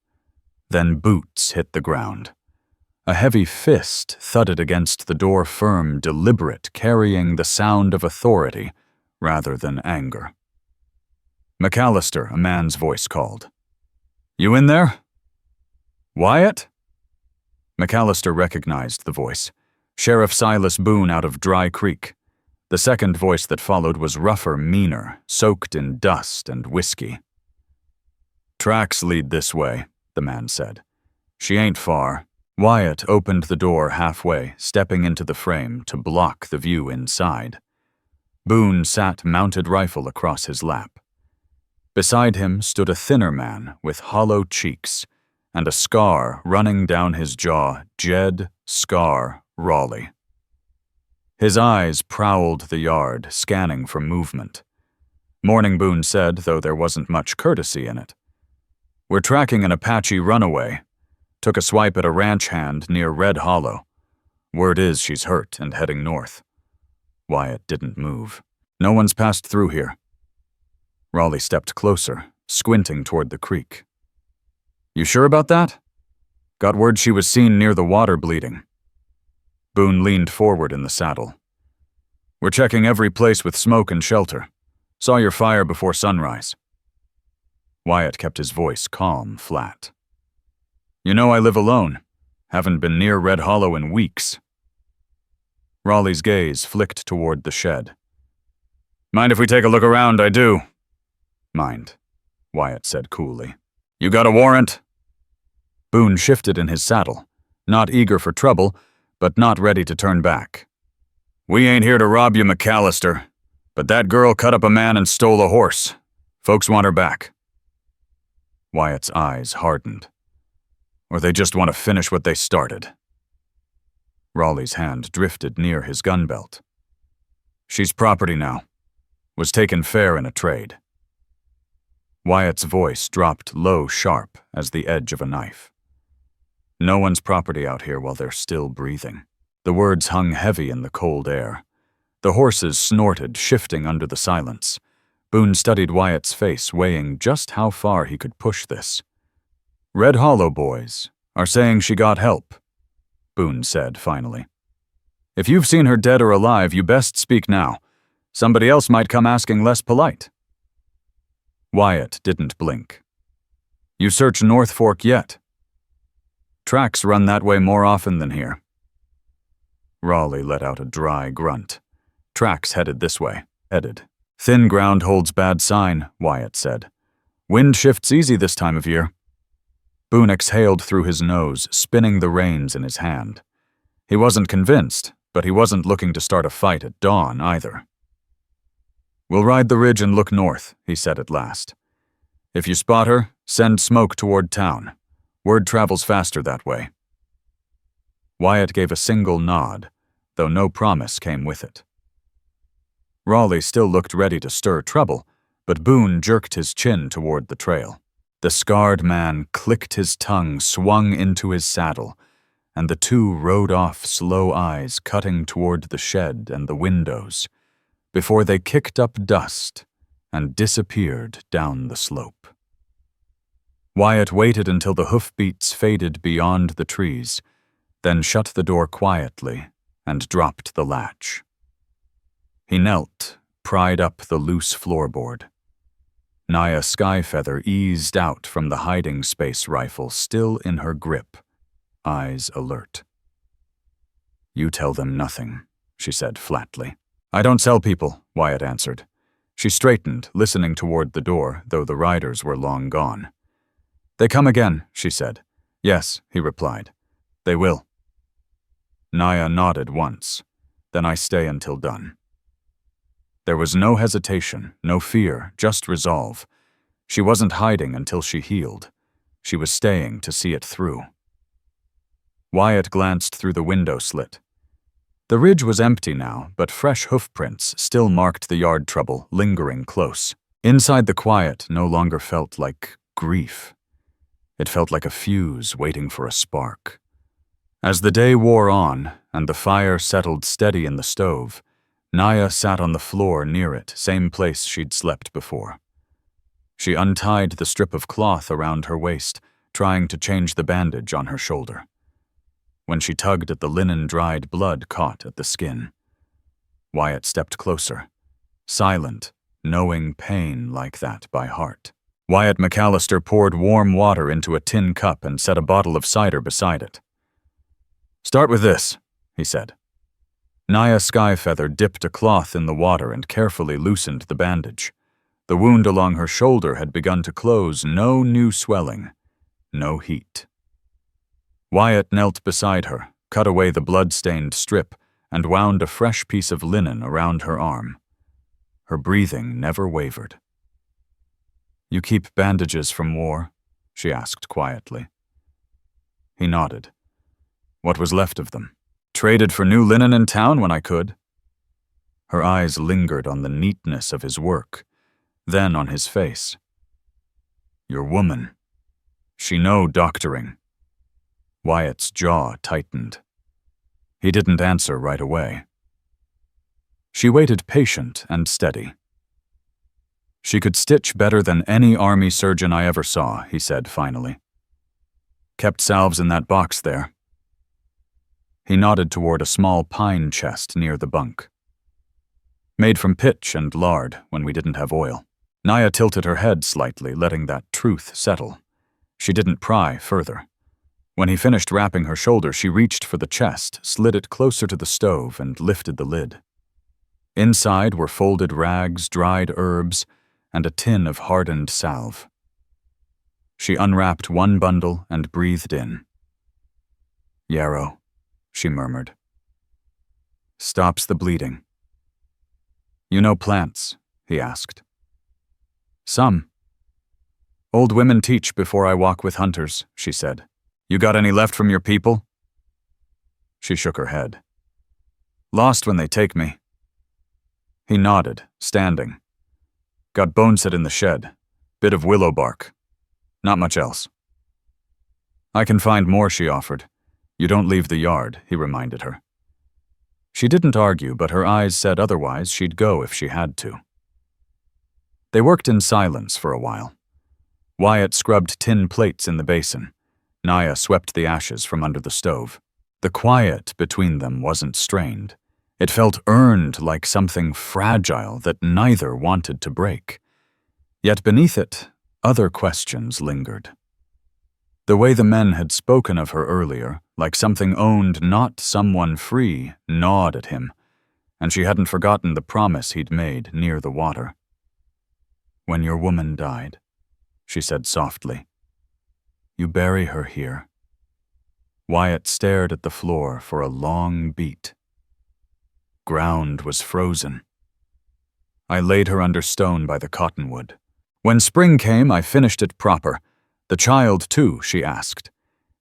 S1: Then boots hit the ground. A heavy fist thudded against the door, firm, deliberate, carrying the sound of authority rather than anger. "McAllister," a man's voice called. "You in there?" "Wyatt?" McAllister recognized the voice. Sheriff Silas Boone out of Dry Creek. The second voice that followed was rougher, meaner, soaked in dust and whiskey. "Tracks lead this way," the man said. "She ain't far." Wyatt opened the door halfway, stepping into the frame to block the view inside. Boone sat mounted rifle across his lap. Beside him stood a thinner man with hollow cheeks and a scar running down his jaw, Jed Scar Raleigh. His eyes prowled the yard, scanning for movement. Morning, Boone said, though there wasn't much courtesy in it. We're tracking an Apache runaway. Took a swipe at a ranch hand near Red Hollow. Word is she's hurt and heading north. Wyatt didn't move. No one's passed through here. Raleigh stepped closer, squinting toward the creek. You sure about that? Got word she was seen near the water bleeding. Boone leaned forward in the saddle. We're checking every place with smoke and shelter. Saw your fire before sunrise. Wyatt kept his voice calm, flat. You know I live alone. Haven't been near Red Hollow in weeks. Raleigh's gaze flicked toward the shed. Mind if we take a look around? I do. Mind, Wyatt said coolly. You got a warrant? Boone shifted in his saddle, not eager for trouble, but not ready to turn back. We ain't here to rob you, McAllister, but that girl cut up a man and stole a horse. Folks want her back. Wyatt's eyes hardened. Or they just want to finish what they started. Raleigh's hand drifted near his gun belt. She's property now. Was taken fair in a trade. Wyatt's voice dropped low, sharp as the edge of a knife. No one's property out here while they're still breathing. The words hung heavy in the cold air. The horses snorted, shifting under the silence. Boone studied Wyatt's face, weighing just how far he could push this. Red Hollow boys are saying she got help, Boone said finally. If you've seen her dead or alive, you best speak now. Somebody else might come asking less polite. Wyatt didn't blink. You search North Fork yet? Tracks run that way more often than here. Raleigh let out a dry grunt. Tracks headed this way, headed. Thin ground holds bad sign, Wyatt said. Wind shifts easy this time of year. Boone exhaled through his nose, spinning the reins in his hand. He wasn't convinced, but he wasn't looking to start a fight at dawn either. We'll ride the ridge and look north, he said at last. If you spot her, send smoke toward town. Word travels faster that way. Wyatt gave a single nod, though no promise came with it. Raleigh still looked ready to stir trouble, but Boone jerked his chin toward the trail. The scarred man clicked his tongue, swung into his saddle, and the two rode off, slow eyes cutting toward the shed and the windows, before they kicked up dust and disappeared down the slope. Wyatt waited until the hoofbeats faded beyond the trees, then shut the door quietly and dropped the latch. He knelt, pried up the loose floorboard. Naya Skyfeather eased out from the hiding space rifle still in her grip, eyes alert. You tell them nothing, she said flatly. I don't sell people, Wyatt answered. She straightened, listening toward the door, though the riders were long gone. They come again, she said. Yes, he replied. They will. Naya nodded once. Then I stay until done. There was no hesitation, no fear, just resolve. She wasn't hiding until she healed. She was staying to see it through. Wyatt glanced through the window slit. The ridge was empty now, but fresh hoofprints still marked the yard trouble, lingering close. Inside the quiet no longer felt like grief. It felt like a fuse waiting for a spark. As the day wore on and the fire settled steady in the stove, Naya sat on the floor near it, same place she'd slept before. She untied the strip of cloth around her waist, trying to change the bandage on her shoulder. When she tugged at the linen, dried blood caught at the skin. Wyatt stepped closer, silent, knowing pain like that by heart. Wyatt McAllister poured warm water into a tin cup and set a bottle of cider beside it. Start with this, he said. Naya Skyfeather dipped a cloth in the water and carefully loosened the bandage. The wound along her shoulder had begun to close, no new swelling, no heat. Wyatt knelt beside her, cut away the blood-stained strip, and wound a fresh piece of linen around her arm. Her breathing never wavered. You keep bandages from war? She asked quietly. He nodded. What was left of them? Traded for new linen in town when I could. Her eyes lingered on the neatness of his work. Then on his face. Your woman. She know doctoring. Wyatt's jaw tightened. He didn't answer right away. She waited patient and steady. She could stitch better than any army surgeon I ever saw, he said finally. Kept salves in that box there. He nodded toward a small pine chest near the bunk. Made from pitch and lard when we didn't have oil. Naya tilted her head slightly, letting that truth settle. She didn't pry further. When he finished wrapping her shoulder, she reached for the chest, slid it closer to the stove, and lifted the lid. Inside were folded rags, dried herbs, and a tin of hardened salve. She unwrapped one bundle and breathed in. Yarrow, she murmured. Stops the bleeding. You know plants? He asked. Some. Old women teach before I walk with hunters, she said. You got any left from your people? She shook her head. Lost when they take me. He nodded, standing. Got boneset in the shed. Bit of willow bark. Not much else. I can find more, she offered. You don't leave the yard, he reminded her. She didn't argue, but her eyes said otherwise she'd go if she had to. They worked in silence for a while. Wyatt scrubbed tin plates in the basin. Naya swept the ashes from under the stove. The quiet between them wasn't strained. It felt earned, like something fragile that neither wanted to break. Yet beneath it, other questions lingered. The way the men had spoken of her earlier, like something owned, not someone free, gnawed at him, and she hadn't forgotten the promise he'd made near the water. When your woman died, she said softly, you bury her here. Wyatt stared at the floor for a long beat. Ground was frozen. I laid her under stone by the cottonwood. When spring came, I finished it proper. The child, too, she asked.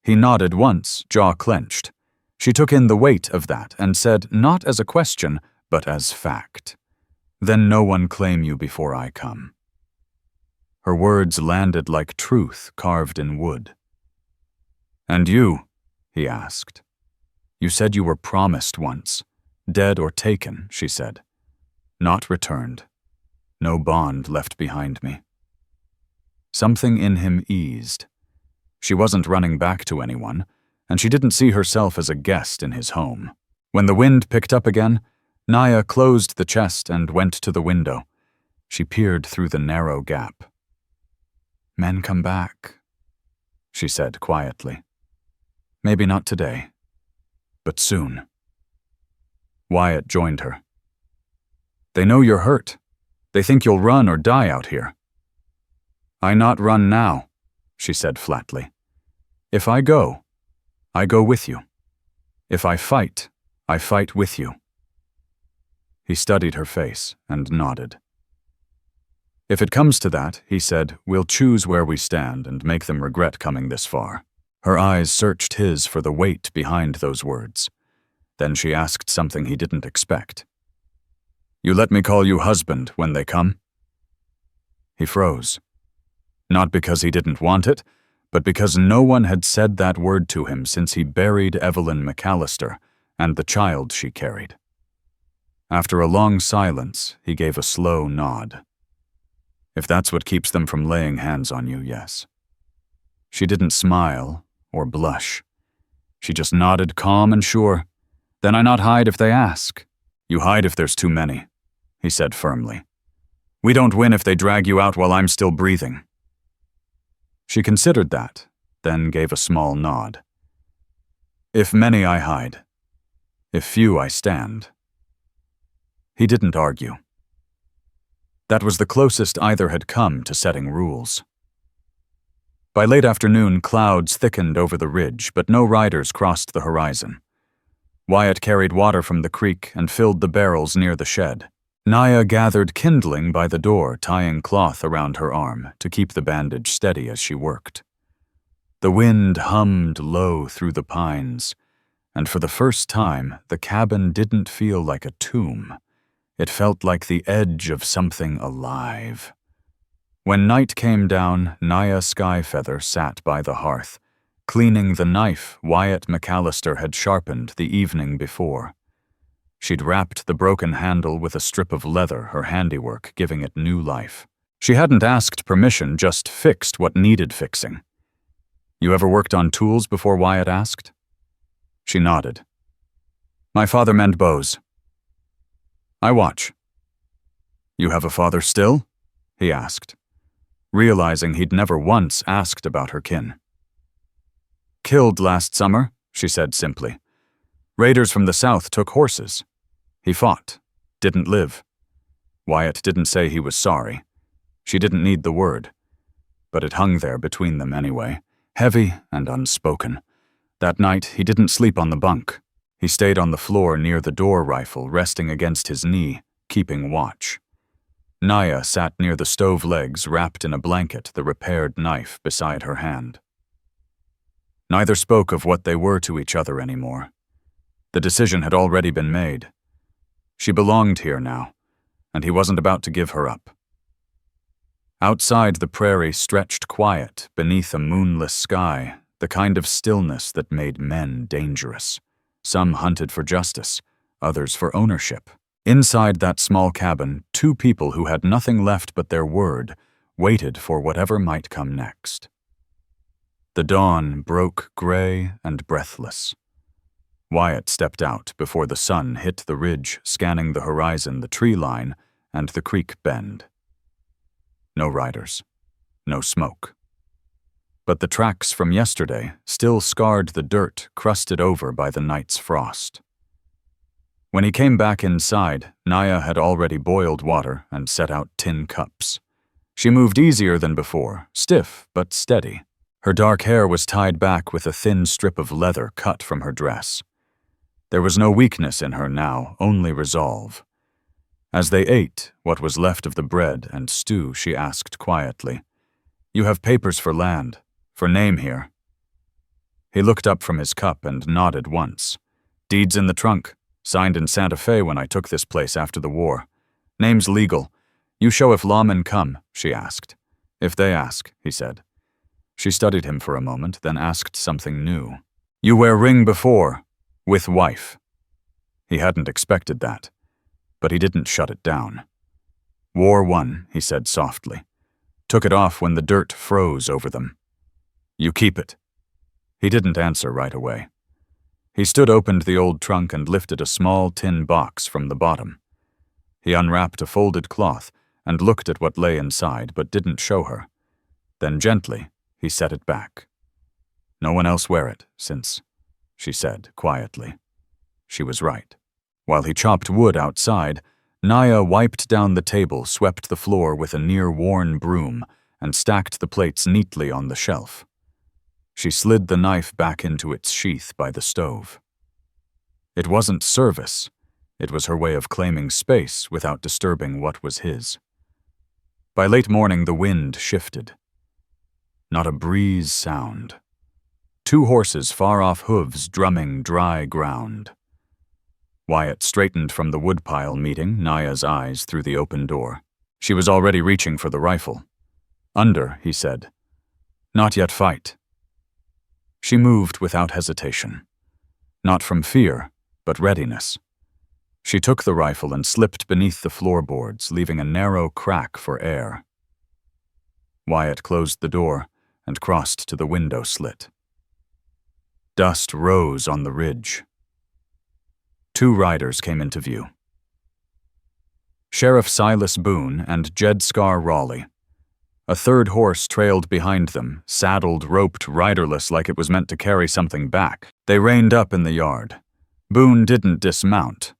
S1: He nodded once, jaw clenched. She took in the weight of that and said, not as a question, but as fact. Then no one claim you before I come. Her words landed like truth carved in wood. And you, he asked. You said you were promised once. Dead or taken, she said. Not returned. No bond left behind me. Something in him eased. She wasn't running back to anyone, and she didn't see herself as a guest in his home. When the wind picked up again, Naya closed the chest and went to the window. She peered through the narrow gap. Men come back, she said quietly. Maybe not today, but soon. Wyatt joined her. They know you're hurt. They think you'll run or die out here. I not run now, she said flatly. If I go with you. If I fight with you. He studied her face and nodded. If it comes to that, he said, we'll choose where we stand and make them regret coming this far. Her eyes searched his for the weight behind those words. Then she asked something he didn't expect. You let me call you husband when they come? He froze. Not because he didn't want it, but because no one had said that word to him since he buried Evelyn McAllister and the child she carried. After a long silence, he gave a slow nod. If that's what keeps them from laying hands on you, yes. She didn't smile or blush. She just nodded calm and sure. Then I not hide if they ask. You hide if there's too many, he said firmly. We don't win if they drag you out while I'm still breathing. She considered that, then gave a small nod. If many I hide. If few I stand. He didn't argue. That was the closest either had come to setting rules. By late afternoon, clouds thickened over the ridge, but no riders crossed the horizon. Wyatt carried water from the creek and filled the barrels near the shed. Naya gathered kindling by the door, tying cloth around her arm to keep the bandage steady as she worked. The wind hummed low through the pines, and for the first time, the cabin didn't feel like a tomb. It felt like the edge of something alive. When night came down, Naya Skyfeather sat by the hearth, cleaning the knife Wyatt McAllister had sharpened the evening before. She'd wrapped the broken handle with a strip of leather, her handiwork giving it new life. She hadn't asked permission, just fixed what needed fixing. "You ever worked on tools before?" Wyatt asked. She nodded. "My father mended bows." "I watch." "You have a father still?" he asked, realizing he'd never once asked about her kin. "Killed last summer," she said simply. "Raiders from the south took horses. He fought, didn't live." Wyatt didn't say he was sorry. She didn't need the word. But it hung there between them anyway, heavy and unspoken. That night, he didn't sleep on the bunk. He stayed on the floor near the door rifle, resting against his knee, keeping watch. Naya sat near the stove legs, wrapped in a blanket, the repaired knife beside her hand. Neither spoke of what they were to each other anymore. The decision had already been made. She belonged here now, and he wasn't about to give her up. Outside, the prairie stretched quiet beneath a moonless sky, the kind of stillness that made men dangerous. Some hunted for justice, others for ownership. Inside that small cabin, two people who had nothing left but their word waited for whatever might come next. The dawn broke gray and breathless. Wyatt stepped out before the sun hit the ridge, scanning the horizon, the tree line, and the creek bend. No riders, no smoke. But the tracks from yesterday still scarred the dirt crusted over by the night's frost. When he came back inside, Naya had already boiled water and set out tin cups. She moved easier than before, stiff but steady. Her dark hair was tied back with a thin strip of leather cut from her dress. There was no weakness in her now, only resolve. As they ate what was left of the bread and stew, she asked quietly, "You have papers for land, for name here?" He looked up from his cup and nodded once. "Deeds in the trunk, signed in Santa Fe when I took this place after the war. Name's legal. You show if lawmen come," she asked. "If they ask," he said. She studied him for a moment, then asked something new. "You wear ring before, with wife." He hadn't expected that, but he didn't shut it down. "Wore one," he said softly. "Took it off when the dirt froze over them." "You keep it." He didn't answer right away. He opened the old trunk and lifted a small tin box from the bottom. He unwrapped a folded cloth and looked at what lay inside, but didn't show her. Then gently, he set it back. "No one else wear it, since," she said quietly. She was right. While he chopped wood outside, Naya wiped down the table, swept the floor with a near-worn broom, and stacked the plates neatly on the shelf. She slid the knife back into its sheath by the stove. It wasn't service. It was her way of claiming space without disturbing what was his. By late morning, the wind shifted. Not a breeze sound. 2 horses far-off hooves drumming dry ground. Wyatt straightened from the woodpile, meeting Naya's eyes through the open door. She was already reaching for the rifle. "Under," he said. "Not yet fight." She moved without hesitation. Not from fear, but readiness. She took the rifle and slipped beneath the floorboards, leaving a narrow crack for air. Wyatt closed the door and crossed to the window slit. Dust rose on the ridge. 2 riders came into view. Sheriff Silas Boone and Jed Scar Raleigh. A 3rd horse trailed behind them, saddled, roped, riderless like it was meant to carry something back. They reined up in the yard. Boone didn't dismount.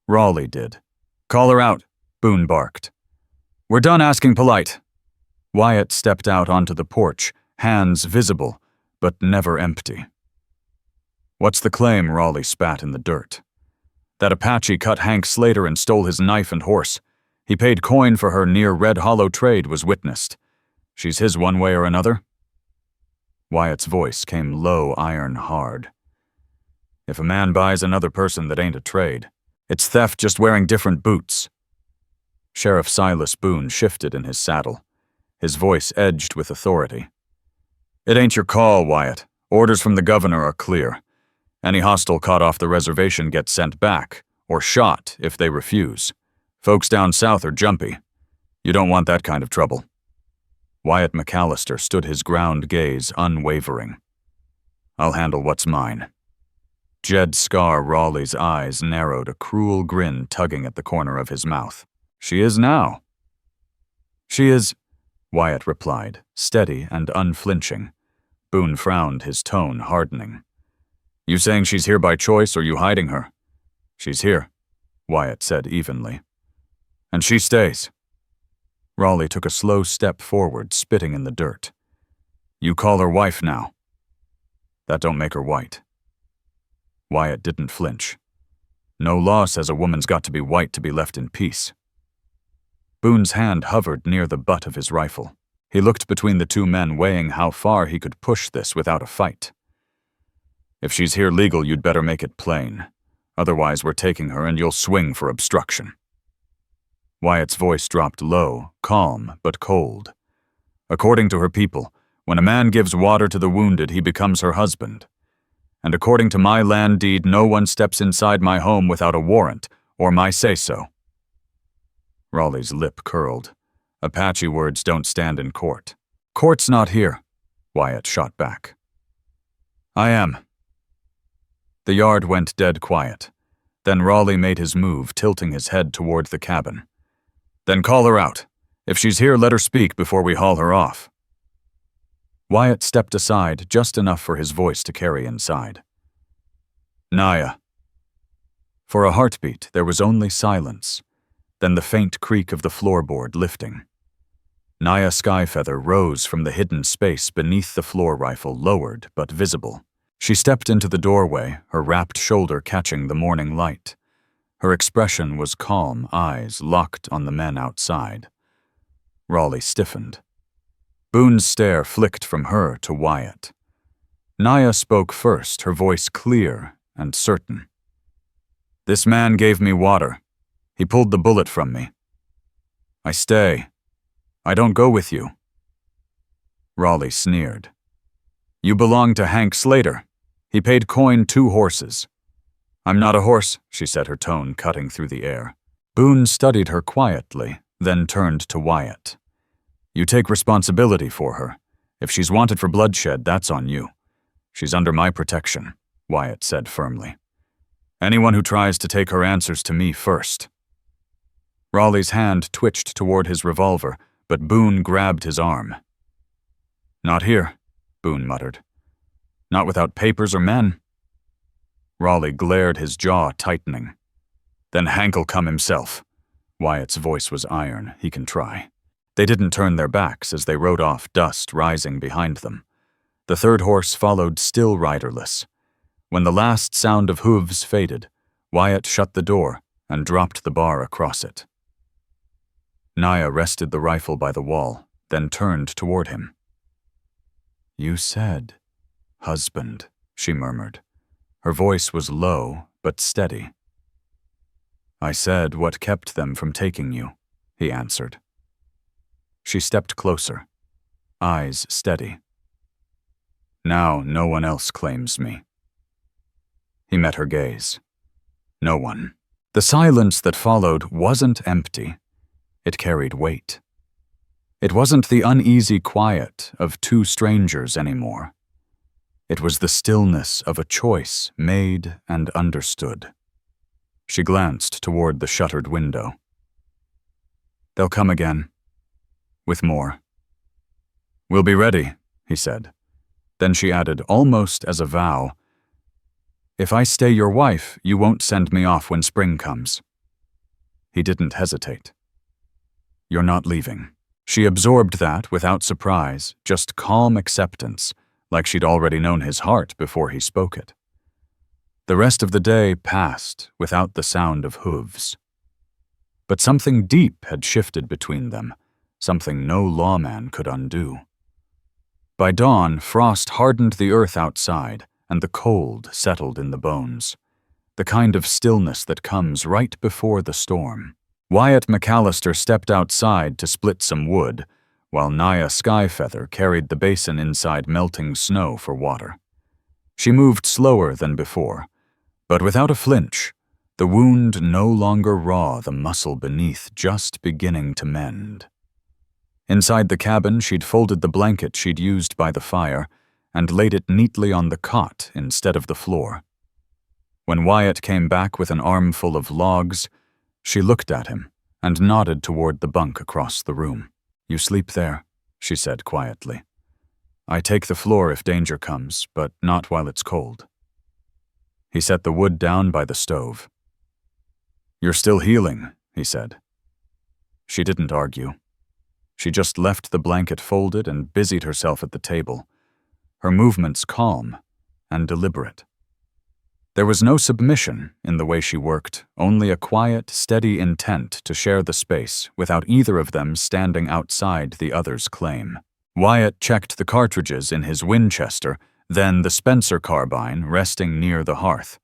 S1: Raleigh did. "Call her out," Boone barked. "We're done asking polite." Wyatt stepped out onto the porch, hands visible, but never empty. "What's the claim?" Raleigh spat in the dirt. "That Apache cut Hank Slater and stole his knife and horse. He paid coin for her near Red Hollow trade was witnessed. She's his one way or another." Wyatt's voice came low, iron hard. "If a man buys another person that ain't a trade, it's theft, just wearing different boots." Sheriff Silas Boone shifted in his saddle. his voice edged with authority. "It ain't your call, Wyatt. Orders from the governor are clear. Any hostile caught off the reservation gets sent back, or shot if they refuse. Folks down south are jumpy. You don't want that kind of trouble." Wyatt McAllister stood his ground, gaze unwavering. "I'll handle what's mine." Jed Scar Raleigh's eyes narrowed, a cruel grin tugging at the corner of his mouth. "She is now." "She is," Wyatt replied, steady and unflinching. Boone frowned, his tone hardening. "You saying she's here by choice, or you hiding her?" "She's here," Wyatt said evenly. "And she stays." Raleigh took a slow step forward, spitting in the dirt. "You call her wife now." "That don't make her white." Wyatt didn't flinch. "No law says a woman's got to be white to be left in peace." Boone's hand hovered near the butt of his rifle. He looked between the two men, weighing how far he could push this without a fight. "If she's here legal, you'd better make it plain. Otherwise, we're taking her and you'll swing for obstruction." Wyatt's voice dropped low, calm but cold. "According to her people, when a man gives water to the wounded, he becomes her husband. And according to my land deed, no one steps inside my home without a warrant, or my say-so." Raleigh's lip curled. Apache words don't stand in court. "Court's not here," Wyatt shot back. "I am." The yard went dead quiet. Then Raleigh made his move, tilting his head toward the cabin. "Then call her out. If she's here, let her speak before we haul her off." Wyatt stepped aside just enough for his voice to carry inside. "Naya." For a heartbeat, there was only silence, then the faint creak of the floorboard lifting. Naya Skyfeather rose from the hidden space beneath the floor rifle, lowered but visible. She stepped into the doorway, her wrapped shoulder catching the morning light. Her expression was calm, eyes locked on the men outside. Raleigh stiffened. Boone's stare flicked from her to Wyatt. Naya spoke first, her voice clear and certain. "This man gave me water. He pulled the bullet from me. I stay. I don't go with you." Raleigh sneered. "You belong to Hank Slater. He paid coin 2 horses. "I'm not a horse," she said, her tone cutting through the air. Boone studied her quietly, then turned to Wyatt. "You take responsibility for her. If she's wanted for bloodshed, that's on you. She's under my protection," Wyatt said firmly. "Anyone who tries to take her answers to me first." Raleigh's hand twitched toward his revolver, but Boone grabbed his arm. "Not here," Boone muttered. "Not without papers or men." Raleigh glared, his jaw tightening. "Then Hank'll come himself." Wyatt's voice was iron. "He can try." They didn't turn their backs as they rode off, dust rising behind them. The third horse followed, still riderless. When the last sound of hooves faded, Wyatt shut the door and dropped the bar across it. Naya rested the rifle by the wall, then turned toward him. "You said, husband," she murmured. Her voice was low but steady. "I said what kept them from taking you," he answered. She stepped closer, eyes steady. "Now no one else claims me." He met her gaze. No one. The silence that followed wasn't empty. It carried weight. It wasn't the uneasy quiet of two strangers anymore. It was the stillness of a choice made and understood. She glanced toward the shuttered window. "They'll come again. With more." "We'll be ready," he said. Then she added, almost as a vow, "If I stay your wife, you won't send me off when spring comes." He didn't hesitate. "You're not leaving." She absorbed that without surprise, just calm acceptance, like she'd already known his heart before he spoke it. The rest of the day passed without the sound of hooves. But something deep had shifted between them, something no lawman could undo. By dawn, frost hardened the earth outside, and the cold settled in the bones, the kind of stillness that comes right before the storm. Wyatt McAllister stepped outside to split some wood, while Naya Skyfeather carried the basin inside melting snow for water. She moved slower than before, but without a flinch, the wound no longer raw, the muscle beneath just beginning to mend. Inside the cabin, she'd folded the blanket she'd used by the fire and laid it neatly on the cot instead of the floor. When Wyatt came back with an armful of logs, she looked at him and nodded toward the bunk across the room. "You sleep there," she said quietly. "I take the floor if danger comes, but not while it's cold." He set the wood down by the stove. "You're still healing," he said. She didn't argue. She just left the blanket folded and busied herself at the table, her movements calm and deliberate. There was no submission in the way she worked, only a quiet, steady intent to share the space without either of them standing outside the other's claim. Wyatt checked the cartridges in his Winchester, then the Spencer carbine resting near the hearth.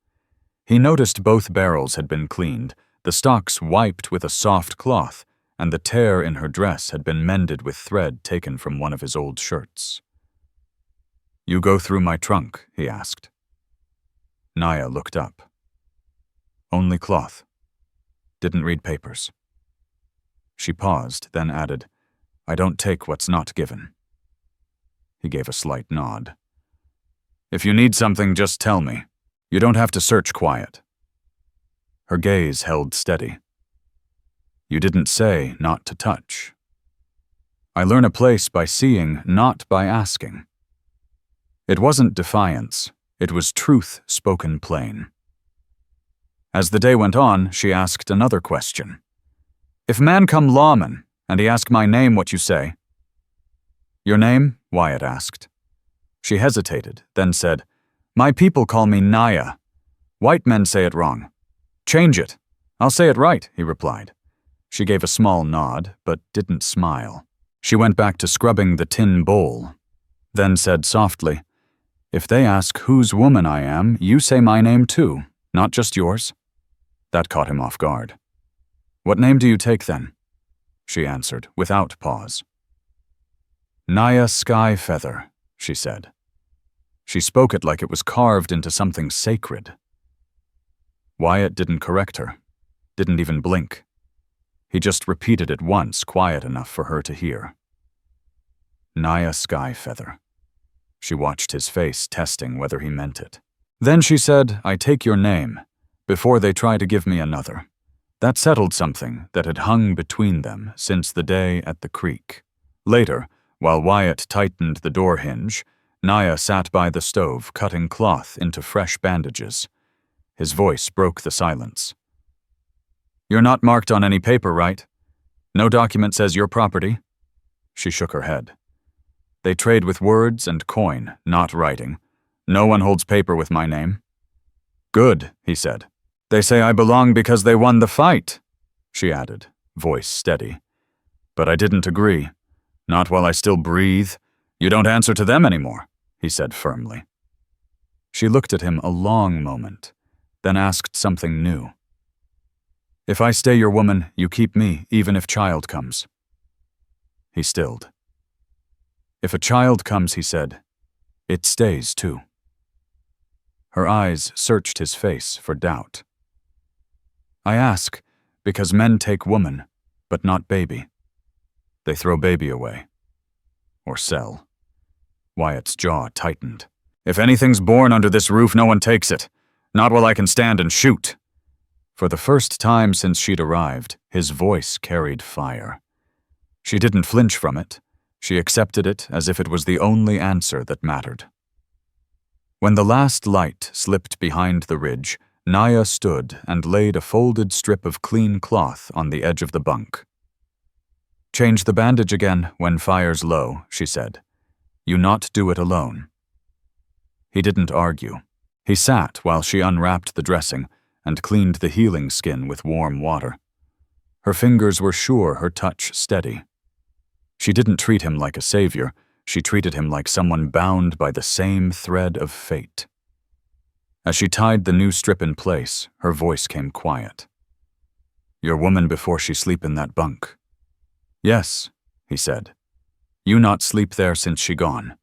S1: He noticed both barrels had been cleaned, the stocks wiped with a soft cloth, and the tear in her dress had been mended with thread taken from one of his old shirts. "You go through my trunk?" he asked. Naya looked up. "Only cloth. Didn't read papers." She paused, then added, "I don't take what's not given." He gave a slight nod. "If you need something, just tell me. You don't have to search quiet." Her gaze held steady. "You didn't say not to touch." "I learn a place by seeing, not by asking." It wasn't defiance. It was truth spoken plain. As the day went on, she asked another question. "If man come lawman, and he ask my name, what you say?" "Your name?" Wyatt asked. She hesitated, then said, "My people call me Naya. White men say it wrong." "Change it. I'll say it right," he replied. She gave a small nod, but didn't smile. She went back to scrubbing the tin bowl, then said softly, "If they ask whose woman I am, you say my name too, not just yours." That caught him off guard. "What name do you take then?" She answered, without pause. "Naya Skyfeather," she said. She spoke it like it was carved into something sacred. Wyatt didn't correct her, didn't even blink. He just repeated it once, quiet enough for her to hear. Naya Skyfeather. She watched his face, testing whether he meant it. Then she said, "I take your name, before they try to give me another." That settled something that had hung between them since the day at the creek. Later, while Wyatt tightened the door hinge, Naya sat by the stove, cutting cloth into fresh bandages. His voice broke the silence. "You're not marked on any paper, right? No document says your property?" She shook her head. "They trade with words and coin, not writing. No one holds paper with my name." "Good," he said. "They say I belong because they won the fight," she added, voice steady. "But I didn't agree. Not while I still breathe. You don't answer to them anymore," he said firmly. She looked at him a long moment, then asked something new. "If I stay your woman, you keep me, even if child comes." He stilled. "If a child comes," he said, "it stays too." Her eyes searched his face for doubt. "I ask, because men take woman, but not baby. They throw baby away. Or sell." Wyatt's jaw tightened. "If anything's born under this roof, no one takes it. Not while I can stand and shoot." For the first time since she'd arrived, his voice carried fire. She didn't flinch from it. She accepted it as if it was the only answer that mattered. When the last light slipped behind the ridge, Naya stood and laid a folded strip of clean cloth on the edge of the bunk. "Change the bandage again when fire's low," she said. "You not do it alone." He didn't argue. He sat while she unwrapped the dressing and cleaned the healing skin with warm water. Her fingers were sure, her touch steady. She didn't treat him like a savior. She treated him like someone bound by the same thread of fate. As she tied the new strip in place, her voice came quiet. "Your woman before she sleep in that bunk?" "Yes," he said. You not sleep there since she gone?"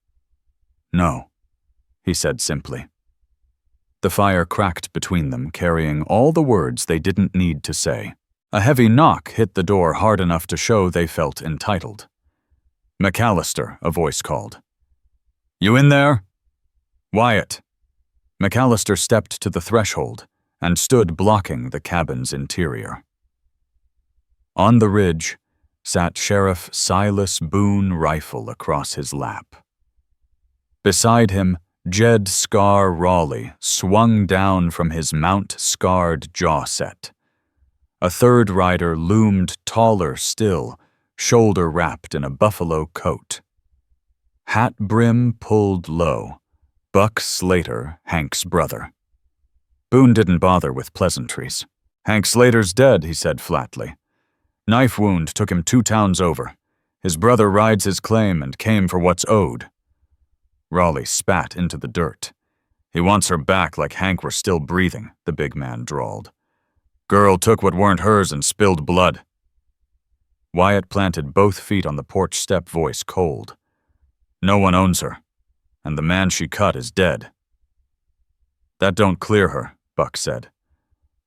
S1: "No," he said simply. The fire cracked between them, carrying all the words they didn't need to say. A heavy knock hit the door hard enough to show they felt entitled. "McAllister," a voice called. "You in there?" "Wyatt." McAllister stepped to the threshold and stood blocking the cabin's interior. On the ridge sat Sheriff Silas Boone, rifle across his lap. Beside him, Jed Scar Raleigh swung down from his mount-scarred jaw set. A third rider loomed taller still, shoulder-wrapped in a buffalo coat. Hat brim pulled low, Buck Slater, Hank's brother. Boone didn't bother with pleasantries. "Hank Slater's dead," he said flatly. "Knife wound took him 2 towns over. His brother rides his claim and came for what's owed." Raleigh spat into the dirt. "He wants her back like Hank were still breathing," the big man drawled. "Girl took what weren't hers and spilled blood." Wyatt planted both feet on the porch step, voice cold. "No one owns her, and the man she cut is dead." "That don't clear her," Buck said.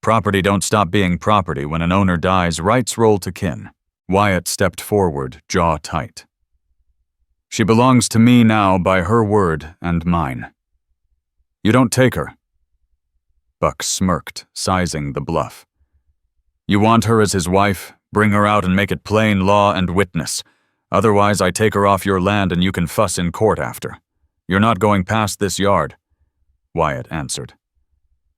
S1: "Property don't stop being property when an owner dies, rights roll to kin." Wyatt stepped forward, jaw tight. "She belongs to me now by her word and mine. You don't take her." Buck smirked, sizing the bluff. "You want her as his wife? Bring her out and make it plain law and witness. Otherwise I take her off your land and you can fuss in court after. You're not going past this yard," Wyatt answered.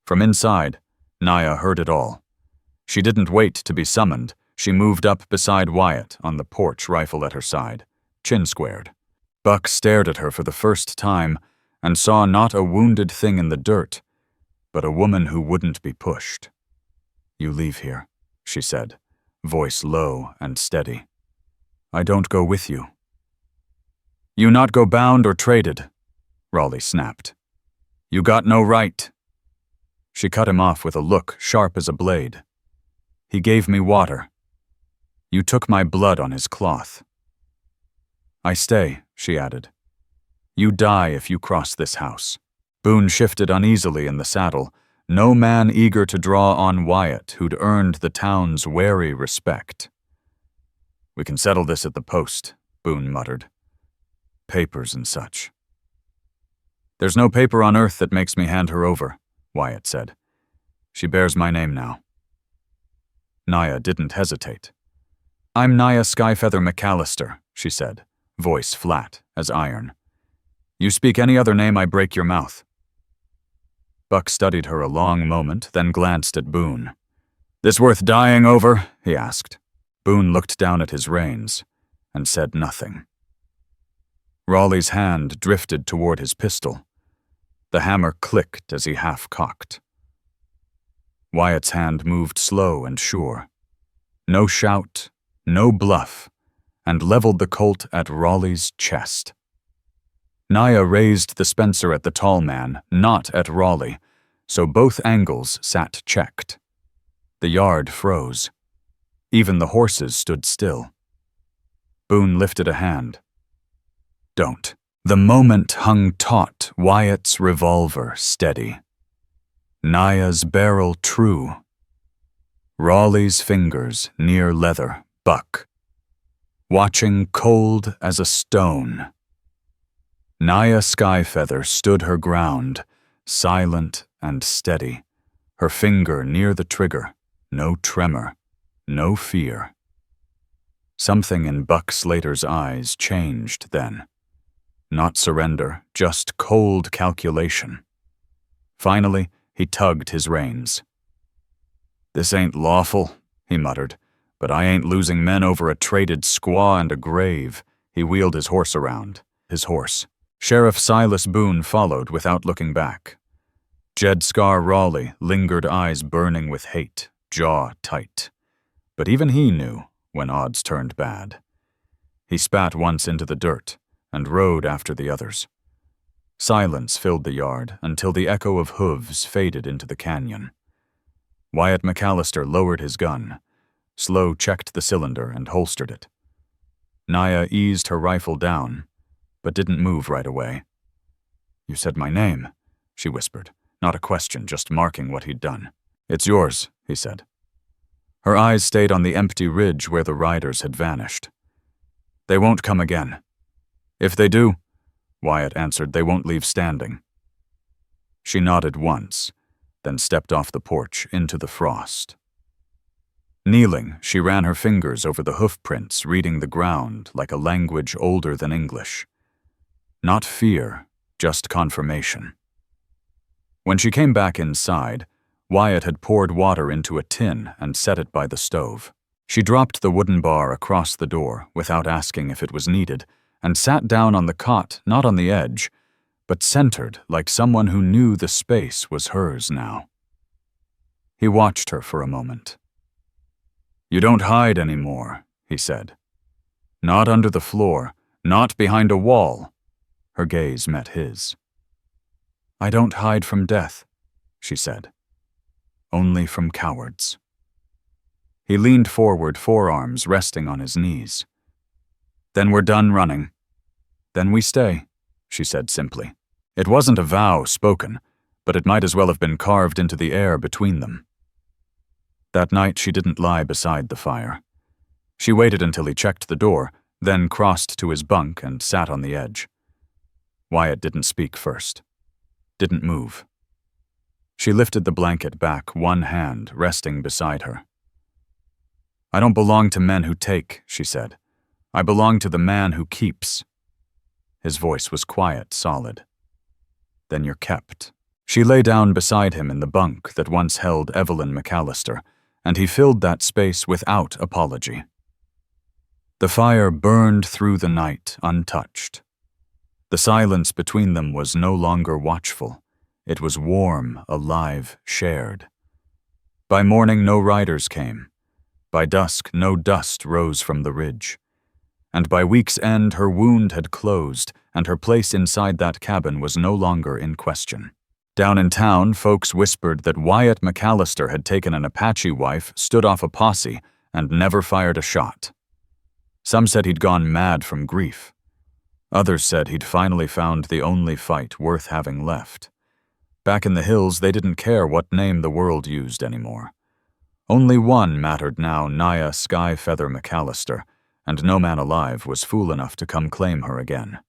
S1: From inside, Naya heard it all. She didn't wait to be summoned. She moved up beside Wyatt on the porch, rifle at her side, chin squared. Buck stared at her for the first time and saw not a wounded thing in the dirt, but a woman who wouldn't be pushed. "You leave here," she said, voice low and steady. "I don't go with you." "You not go bound or traded," Raleigh snapped. "You got no right." She cut him off with a look sharp as a blade. "He gave me water. You took my blood on his cloth." "I stay," she added. "You die if you cross this house." Boone shifted uneasily in the saddle, no man eager to draw on Wyatt, who'd earned the town's wary respect. "We can settle this at the post," Boone muttered. "Papers and such." "There's no paper on earth that makes me hand her over," Wyatt said. "She bears my name now." Naya didn't hesitate. "I'm Naya Skyfeather McAllister," she said, voice flat as iron. "You speak any other name, I break your mouth." Buck studied her a long moment, then glanced at Boone. "This worth dying over?" he asked. Boone looked down at his reins and said nothing. Raleigh's hand drifted toward his pistol. The hammer clicked as he half-cocked. Wyatt's hand moved slow and sure. No shout, no bluff, and leveled the Colt at Raleigh's chest. Naya raised the Spencer at the tall man, not at Raleigh, so both angles sat checked. The yard froze. Even the horses stood still. Boone lifted a hand. "Don't." The moment hung taut, Wyatt's revolver steady. Naya's barrel true. Raleigh's fingers near leather, Buck. Watching cold as a stone. Naya Skyfeather stood her ground, silent and steady, her finger near the trigger, no tremor, no fear. Something in Buck Slater's eyes changed then. Not surrender, just cold calculation. Finally, he tugged his reins. "This ain't lawful," he muttered, "but I ain't losing men over a traded squaw and a grave." He wheeled his horse around. His horse. Sheriff Silas Boone followed without looking back. Jed Scar Raleigh lingered, eyes burning with hate, jaw tight. But even he knew when odds turned bad. He spat once into the dirt and rode after the others. Silence filled the yard until the echo of hooves faded into the canyon. Wyatt McAllister lowered his gun, slow checked the cylinder and holstered it. Naya eased her rifle down, but didn't move right away. "You said my name," she whispered, not a question, just marking what he'd done. "It's yours," he said. Her eyes stayed on the empty ridge where the riders had vanished. "They won't come again. If they do," Wyatt answered, "they won't leave standing." She nodded once, then stepped off the porch into the frost. Kneeling, she ran her fingers over the hoof prints, reading the ground like a language older than English. Not fear, just confirmation. When she came back inside, Wyatt had poured water into a tin and set it by the stove. She dropped the wooden bar across the door without asking if it was needed, and sat down on the cot, not on the edge, but centered like someone who knew the space was hers now. He watched her for a moment. "You don't hide anymore," he said. "Not under the floor, not behind a wall." Her gaze met his. "I don't hide from death," she said. "Only from cowards." He leaned forward, forearms resting on his knees. "Then we're done running." "Then we stay," she said simply. It wasn't a vow spoken, but it might as well have been carved into the air between them. That night she didn't lie beside the fire. She waited until he checked the door, then crossed to his bunk and sat on the edge. Wyatt didn't speak first. Didn't move. She lifted the blanket back, one hand resting beside her. "I don't belong to men who take," she said. "I belong to the man who keeps." His voice was quiet, solid. "Then you're kept." She lay down beside him in the bunk that once held Evelyn McAllister, and he filled that space without apology. The fire burned through the night, untouched. The silence between them was no longer watchful. It was warm, alive, shared. By morning, no riders came. By dusk, no dust rose from the ridge. And by week's end, her wound had closed, and her place inside that cabin was no longer in question. Down in town, folks whispered that Wyatt McAllister had taken an Apache wife, stood off a posse, and never fired a shot. Some said he'd gone mad from grief. Others said he'd finally found the only fight worth having left. Back in the hills, they didn't care what name the world used anymore. Only one mattered now, Naya Skyfeather McAllister, and no man alive was fool enough to come claim her again.